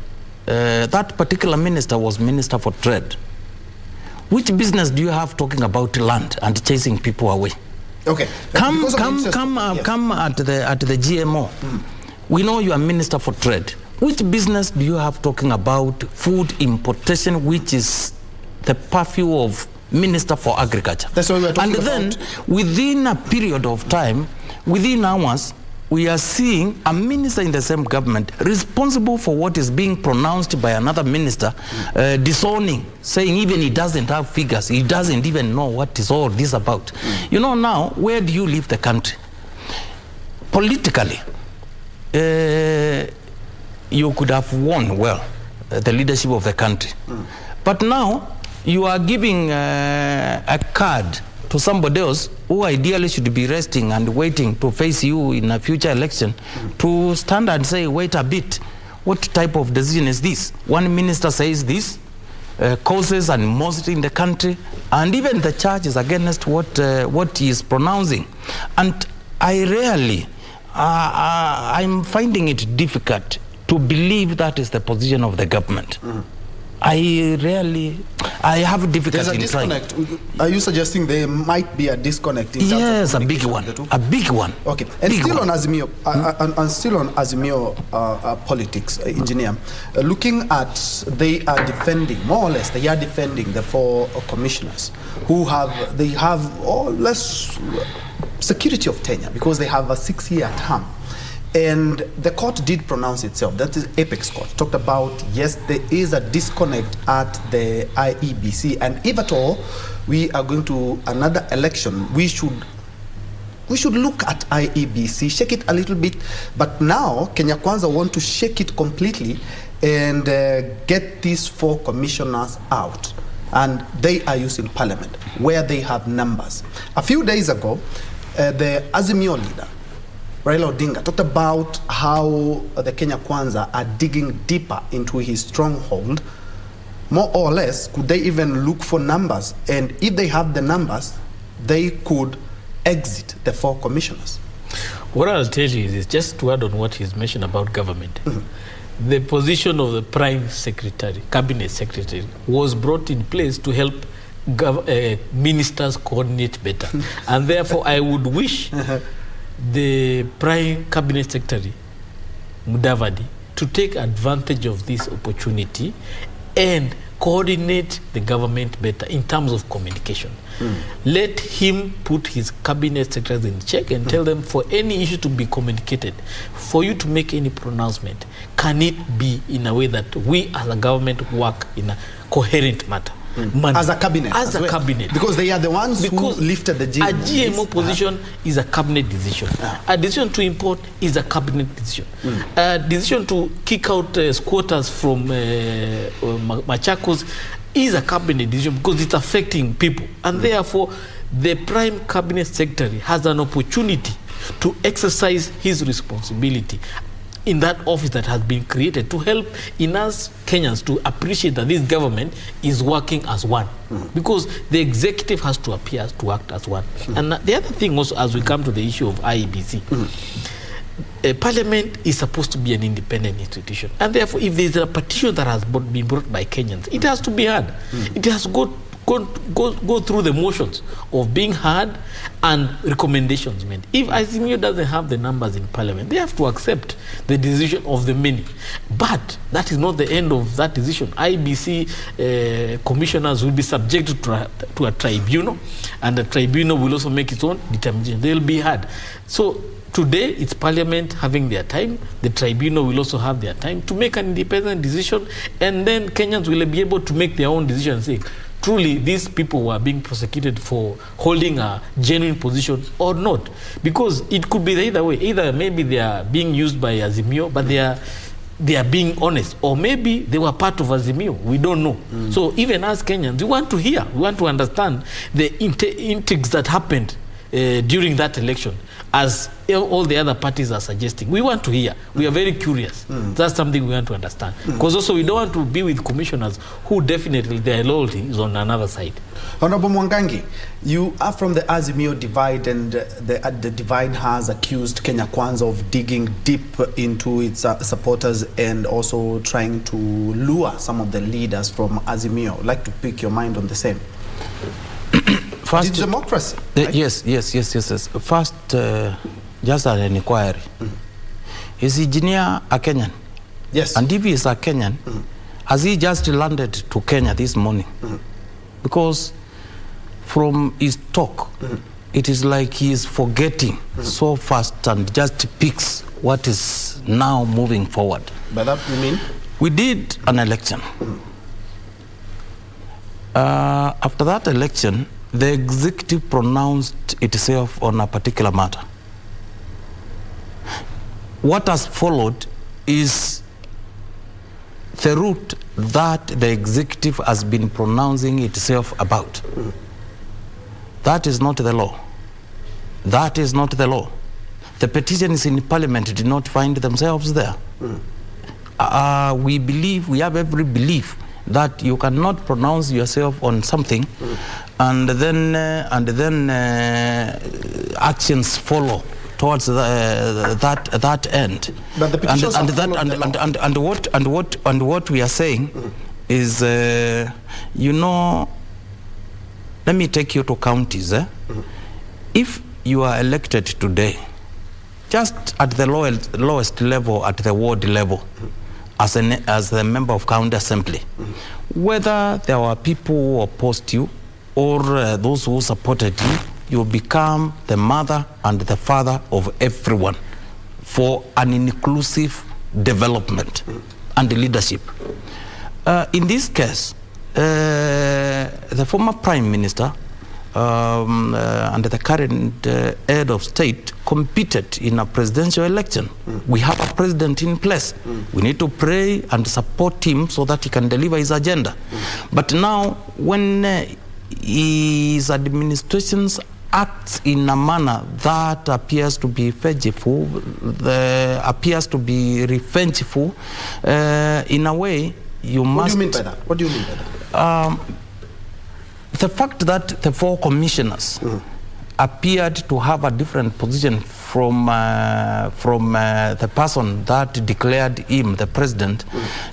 that particular minister was Minister for Trade. Which business do you have talking about land and chasing people away? Okay. Come at the GMO. We know you are Minister for Trade. Which business do you have talking about food importation, which is the purview of Minister for Agriculture? That's what we are talking about. And then, within a period of time, within hours, we are seeing a minister in the same government responsible for what is being pronounced by another minister, disowning, saying even he doesn't have figures, he doesn't even know what is all this about. You know, now, where do you leave the country? Politically, you could have won well the leadership of the country. But now you are giving a card to somebody else who ideally should be resting and waiting to face you in a future election to stand and say, wait a bit, what type of decision is this? One minister says this, causes animosity in the country, and even the church is against what he is pronouncing. And I'm finding it difficult to believe that is the position of the government. I have difficulty in trying. There's a disconnect. Are you suggesting there might be a disconnect? In yes, a big one. A big one. Okay. And big still one. on Azimio, and still on Azimio politics, engineer, looking at, they are defending, more or less, they are defending the 4 commissioners who have less security of tenure because they have a 6-year term. And the court did pronounce itself, that is Apex Court, talked about, yes, there is a disconnect at the IEBC, and if at all we are going to another election, we should look at IEBC, shake it a little bit, but now Kenya Kwanza want to shake it completely and get these 4 commissioners out. And they are using parliament, where they have numbers. A few days ago, the Azimio leader, Raila Odinga, talked about how the Kenya Kwanza are digging deeper into his stronghold. More or less, could they even look for numbers? And if they have the numbers, they could exit the 4 commissioners. What I'll tell you is just to add on what he's mentioned about government. The position of the Prime Secretary, Cabinet Secretary, was brought in place to help ministers coordinate better. And therefore, I would wish the Prime Cabinet Secretary, Mudavadi, to take advantage of this opportunity and coordinate the government better in terms of communication. Let him put his cabinet secretaries in check and tell them for any issue to be communicated, for you to make any pronouncement, can it be in a way that we as a government work in a coherent manner? As a cabinet? As a cabinet. Because they are the ones who lifted the GMO. A GMO position is a cabinet decision. A decision to import is a cabinet decision. A decision to kick out squatters from Machakos is a cabinet decision because it's affecting people. And therefore, the Prime Cabinet Secretary has an opportunity to exercise his responsibility in that office that has been created to help in us Kenyans to appreciate that this government is working as one. Because the executive has to appear to act as one. And the other thing also, as we come to the issue of IEBC, Parliament is supposed to be an independent institution. And therefore, if there is a petition that has been brought by Kenyans, it has to be heard. It has go through the motions of being heard and recommendations made. If Azimio doesn't have the numbers in Parliament, they have to accept the decision of the many. But that is not the end of that decision. IBC commissioners will be subjected to a tribunal, and the tribunal will also make its own determination. They will be heard. So today, it's Parliament having their time. The tribunal will also have their time to make an independent decision, and then Kenyans will be able to make their own decision saying, truly, these people were being prosecuted for holding a genuine position or not. Because it could be either way. Either maybe they are being used by Azimio, but they are being honest. Or maybe they were part of Azimio. We don't know. So even as Kenyans, we want to hear, we want to understand the intrigues that happened during that election, as all the other parties are suggesting. We want to hear. We are very curious. That's something we want to understand. Because also we don't want to be with commissioners who definitely their loyalty is on another side. Honorable Mwangangi, you are from the Azimio divide, and the divide has accused Kenya Kwanza of digging deep into its supporters and also trying to lure some of the leaders from Azimio. I'd like to pick your mind on the same. First, it's democracy. Right? Yes. First, just an inquiry. Is engineer a Kenyan? Yes. And if he is a Kenyan, has he just landed to Kenya this morning? Because from his talk, it is like he is forgetting so fast and just picks what is now moving forward. By that you mean? We did an election. After that election, the executive pronounced itself on a particular matter. What has followed is the route that the executive has been pronouncing itself about. That is not the law. That is not the law. The petitions in Parliament did not find themselves there. We believe, we have every belief that you cannot pronounce yourself on something and then actions follow towards that end. But the petitions and what we are saying is, you know, let me take you to counties. If you are elected today, just at the lowest level, at the ward level, as a member of county assembly, whether there were people who opposed you or those who supported you, you become the mother and the father of everyone for an inclusive development and leadership. In this case, the former Prime Minister and the current head of state competed in a presidential election. We have a president in place. We need to pray and support him so that he can deliver his agenda. But now, when his administrations acts in a manner that appears to be vengeful, appears to be revengeful, in a way, you must... What do you mean by that? What do you mean by that? The fact that the four commissioners appeared to have a different position from the person that declared him the president,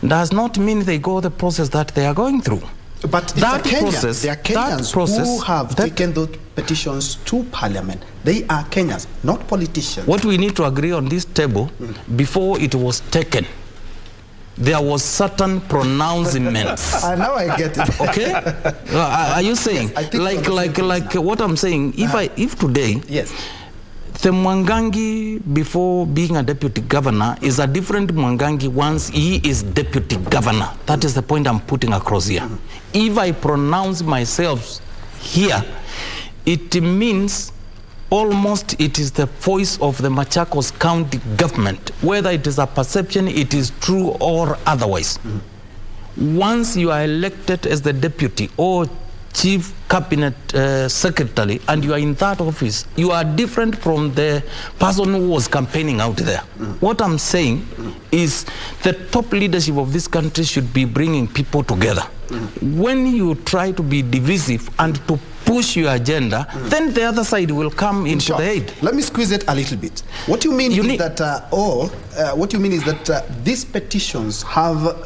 does not mean they go the process that they are going through. But that process, there are Kenyans who have taken those petitions to parliament. They are Kenyans, not politicians. What we need to agree on this table, before it was taken, there was certain pronouncements. Now I get it. Okay? Are you saying? Yes, like what I'm saying, if today, yes, the Mwangangi before being a deputy governor is a different Mwangangi once he is deputy governor. That is the point I'm putting across here. If I pronounce myself here, it means almost it is the voice of the Machakos County government, whether it is a perception, it is true or otherwise. Once you are elected as the deputy or chief cabinet secretary and you are in that office, you are different from the person who was campaigning out there. What I'm saying is the top leadership of this country should be bringing people together. When you try to be divisive and to push your agenda, then the other side will come into the aid. Let me squeeze it a little bit. What you mean is that these petitions have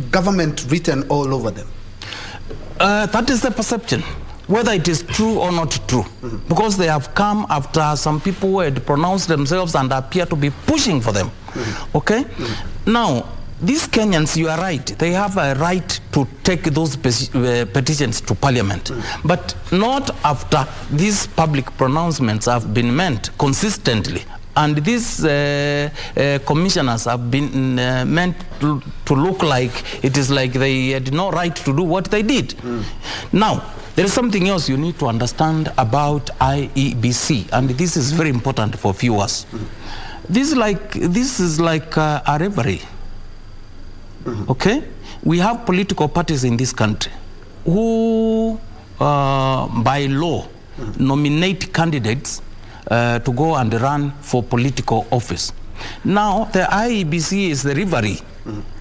government written all over them? That is the perception, whether it is true or not true, because they have come after some people who had pronounced themselves and appear to be pushing for them. Okay? Now, these Kenyans, you are right, they have a right to take those petitions to parliament, but not after these public pronouncements have been meant consistently. And these commissioners have been meant to look like it is like they had no right to do what they did. Now, there is something else you need to understand about IEBC, and this is very important for viewers. This is like a reverie. Okay? We have political parties in this country who, by law, nominate candidates to go and run for political office. Now, the IEBC is the reverie.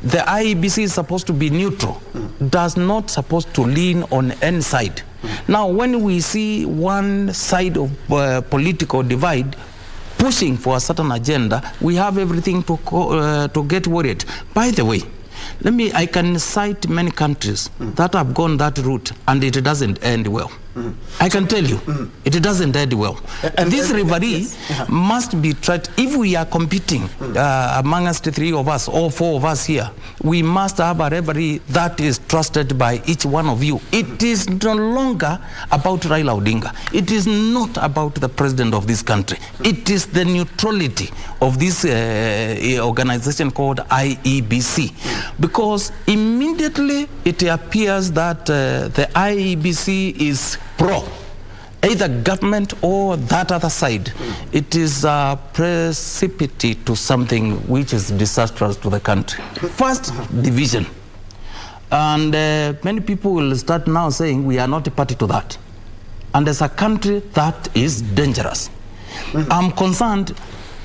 The IEBC is supposed to be neutral, does not supposed to lean on any side. Now, when we see one side of political divide pushing for a certain agenda, we have everything to get worried. By the way, I can cite many countries that have gone that route and it doesn't end well. I can tell you, it doesn't end well. This reverie must be tried. If we are competing amongst the three of us or four of us here, we must have a reverie that is trusted by each one of you. It is no longer about Raila Odinga. It is not about the president of this country. It is the neutrality of this organization called IEBC. Because immediately it appears that the IEBC is pro either government or that other side. It is a precipitate to something which is disastrous to the country. First, division. And many people will start now saying we are not a party to that. And as a country, that is dangerous. I'm concerned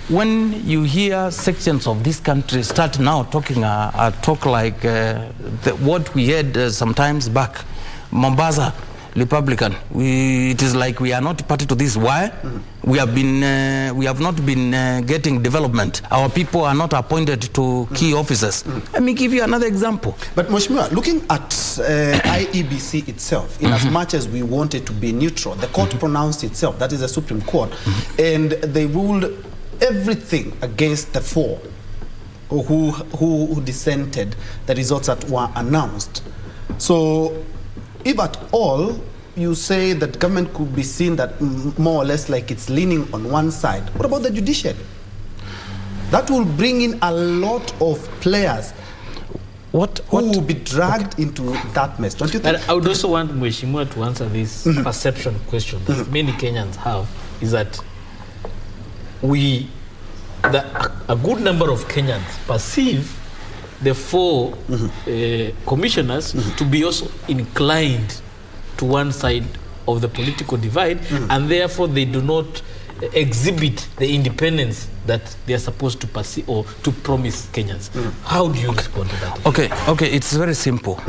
when you hear sections of this country start now talking a talk like what we had sometimes back, Mombasa, Republican. It is like we are not party to this. Why? We have not been getting development. Our people are not appointed to key offices. Let me give you another example. But Mheshimiwa, looking at IEBC itself, in as much as we wanted to be neutral, the court pronounced itself, that is the Supreme Court, and they ruled everything against the four who dissented the results that were announced. So, if at all you say that government could be seen that more or less like it's leaning on one side, what about the judiciary? That will bring in a lot of players who will be dragged into that mess, don't you think? And I would also want Mheshimiwa to answer this perception question that many Kenyans have, is that a good number of Kenyans perceive the four commissioners to be also inclined to one side of the political divide, and therefore they do not exhibit the independence that they are supposed to perceive or to promise Kenyans. How do you respond to that? Okay, it's very simple.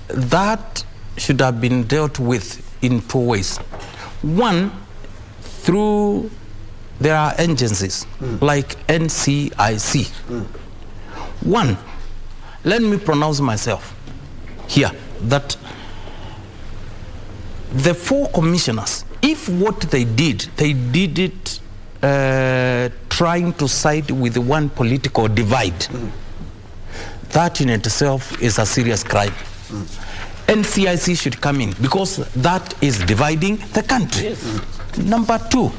That should have been dealt with in two ways. One, through there are agencies like NCIC. One, let me pronounce myself here that the 4 commissioners, if what they did it trying to side with one political divide, that in itself is a serious crime. NCIC should come in because that is dividing the country. Number 2,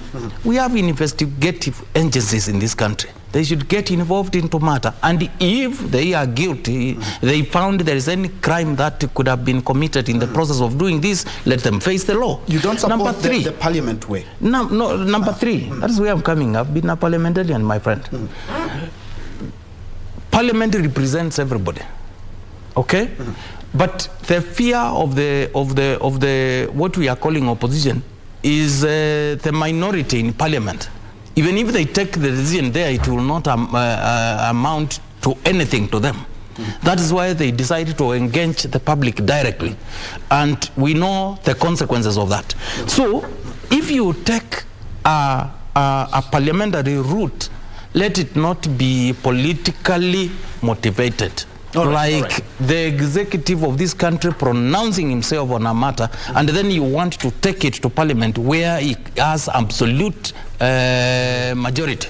we have investigative agencies in this country. They should get involved into matter, and if they are guilty, they found there is any crime that could have been committed in the process of doing this, let them face the law. You don't support the parliament way? No, number 3, that's where I'm coming. I've been a parliamentarian, my friend. Parliament represents everybody, okay? But the fear of the what we are calling opposition is the minority in parliament. Even if they take the decision there, it will not amount to anything to them. That is why they decided to engage the public directly. And we know the consequences of that. So if you take a parliamentary route, let it not be politically motivated. Like the executive of this country pronouncing himself on a matter, and then you want to take it to parliament where he has absolute majority.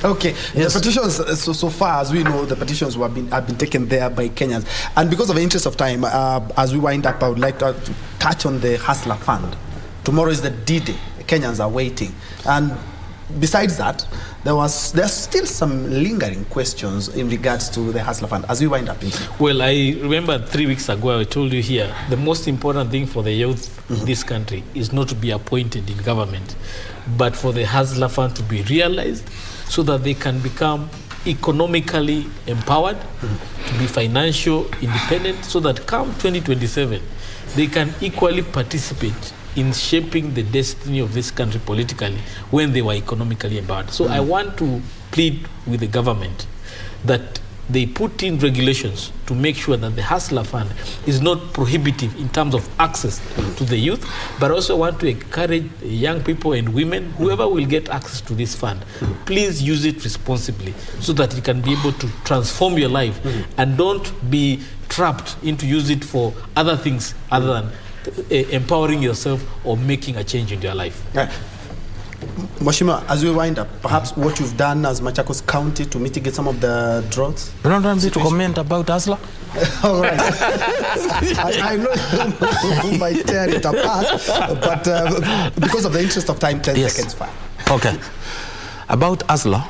Okay. Yes. The petitions, so far as we know, the petitions have been taken there by Kenyans. And because of the interest of time, as we wind up, I would like to touch on the Hustler Fund. Tomorrow is the D-Day. Kenyans are waiting. And besides that, there's still some lingering questions in regards to the Hustler Fund as we wind up. Well, I remember 3 weeks ago I told you here, the most important thing for the youth in this country is not to be appointed in government, but for the Hustler Fund to be realized so that they can become economically empowered, to be financial independent, so that come 2027, they can equally participate in shaping the destiny of this country politically when they were economically empowered. So I want to plead with the government that they put in regulations to make sure that the Hustler Fund is not prohibitive in terms of access to the youth, but also want to encourage young people and women, whoever will get access to this fund, please use it responsibly so that it can be able to transform your life and don't be trapped into use it for other things other than empowering yourself or making a change in your life. Mheshimiwa, as we wind up, perhaps what you've done as Machakos County to mitigate some of the droughts? You don't want me to comment about Hustler? All right. I know you might tear it apart, but because of the interest of time, 10 seconds fine. Okay. About Hustler,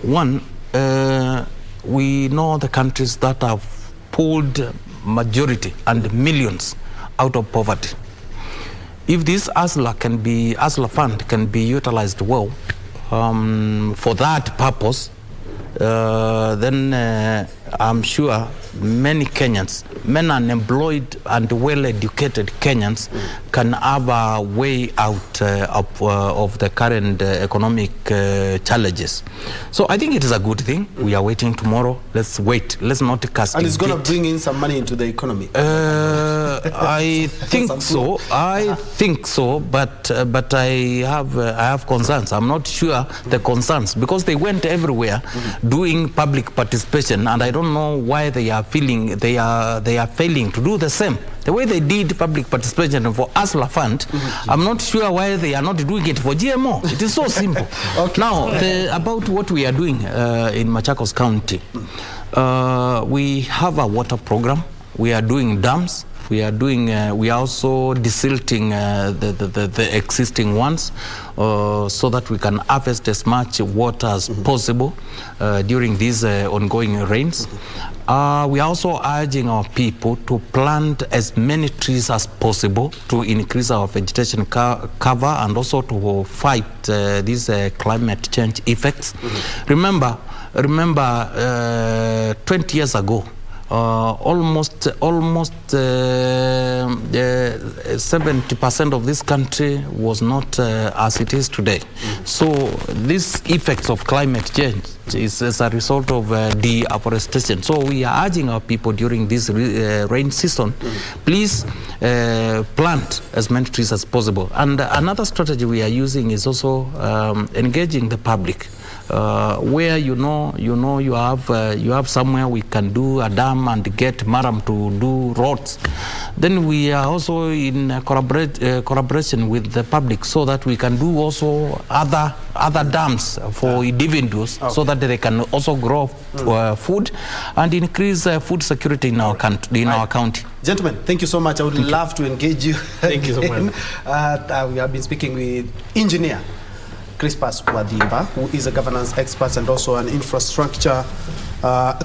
one, we know the countries that have pulled majority and millions out of poverty. If this Hustler Fund can be utilized well for that purpose, then I'm sure many Kenyans, men unemployed and well-educated Kenyans, can have a way out of the current economic challenges. So I think it is a good thing. We are waiting tomorrow. Let's wait. Let's not cast. And it's going to bring in some money into the economy. I think so. I think so. But I have concerns. I'm not sure the concerns because they went everywhere doing public participation, and I don't know why they are failing to do the same. The way they did public participation for Hustler Fund, I'm not sure why they are not doing it for GMO. It is so simple. Okay. Now, about what we are doing in Machakos County, we have a water program. We are doing dams. We are also desilting the existing ones so that we can harvest as much water as possible during these ongoing rains. We are also urging our people to plant as many trees as possible to increase our vegetation cover and also to fight these climate change effects. Remember 20 years ago, almost 70% of this country was not as it is today. So these effects of climate change It's as a result of deforestation. So we are urging our people during this rain season, please plant as many trees as possible. And another strategy we are using is also engaging the public. Where you have somewhere we can do a dam and get Maram to do roads. Then we are also in collaboration with the public so that we can do also other dams for individuals, so that they can also grow food and increase food security in our country, in our county. Gentlemen, thank you so much. I would love to engage you. Thank you so much. We have been speaking with engineer Crispus Wadimba, who is a governance expert and also an infrastructure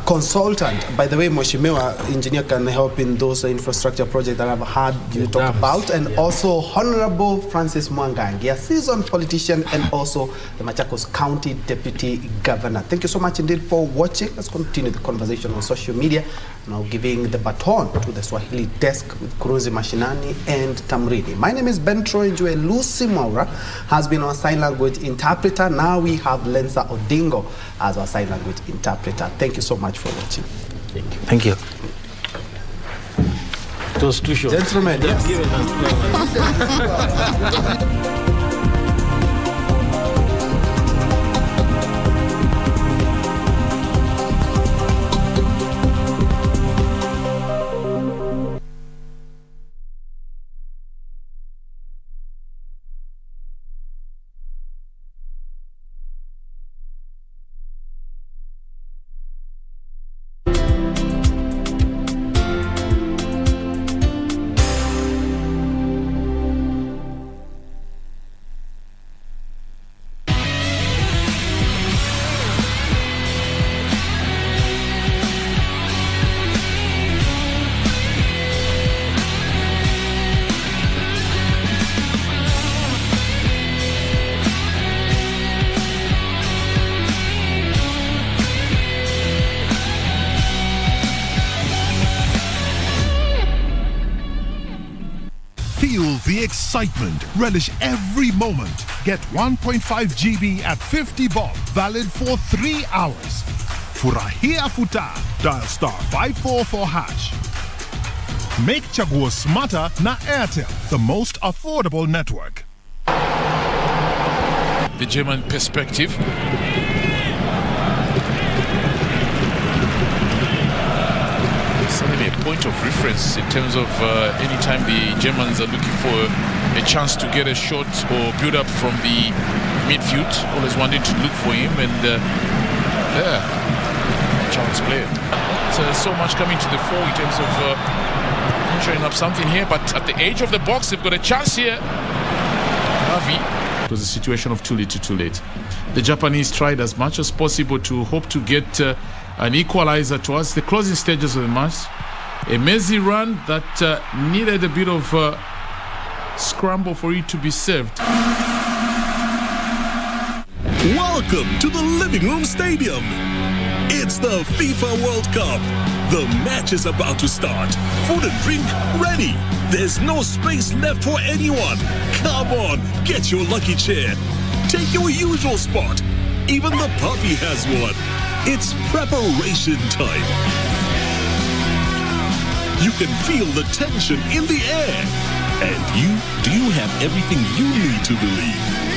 consultant. By the way, Mheshimiwa, engineer can help in those infrastructure projects that I've heard you talk about. And also Honorable Francis Mwangangi, a seasoned politician and also the Machakos County Deputy Governor. Thank you so much indeed for watching. Let's continue the conversation on social media. Now giving the baton to the Swahili desk with Kuruzi Mashinani and Tamrini. My name is Ben Troinjue. Lucy Maura has been our sign language interpreter. Now we have Lensa Odingo as our sign language interpreter. Thank you so much for watching. Thank you. It was too short. Gentlemen, yes. Feel the excitement. Relish every moment. Get 1.5 GB at 50 bob. Valid for 3 hours. Furahia futa. Dial *544 hash. Make Chaguo smarter na Airtel, the most affordable network. The German perspective. Certainly a point of reference in terms of anytime the Germans are looking for a chance to get a shot or build up from the midfield, always wanting to look for him, and chance player. So much coming to the fore in terms of showing up something here, but at the edge of the box they've got a chance here. It was a situation of too late. The Japanese tried as much as possible to hope to get an equalizer towards the closing stages of the match. A messy run that needed a bit of scramble for it to be served. Welcome to the Living Room Stadium. It's the FIFA World Cup. The match is about to start. Food and drink ready. There's no space left for anyone. Come on, get your lucky chair. Take your usual spot. Even the puppy has one. It's preparation time. You can feel the tension in the air. And do you have everything you need to believe?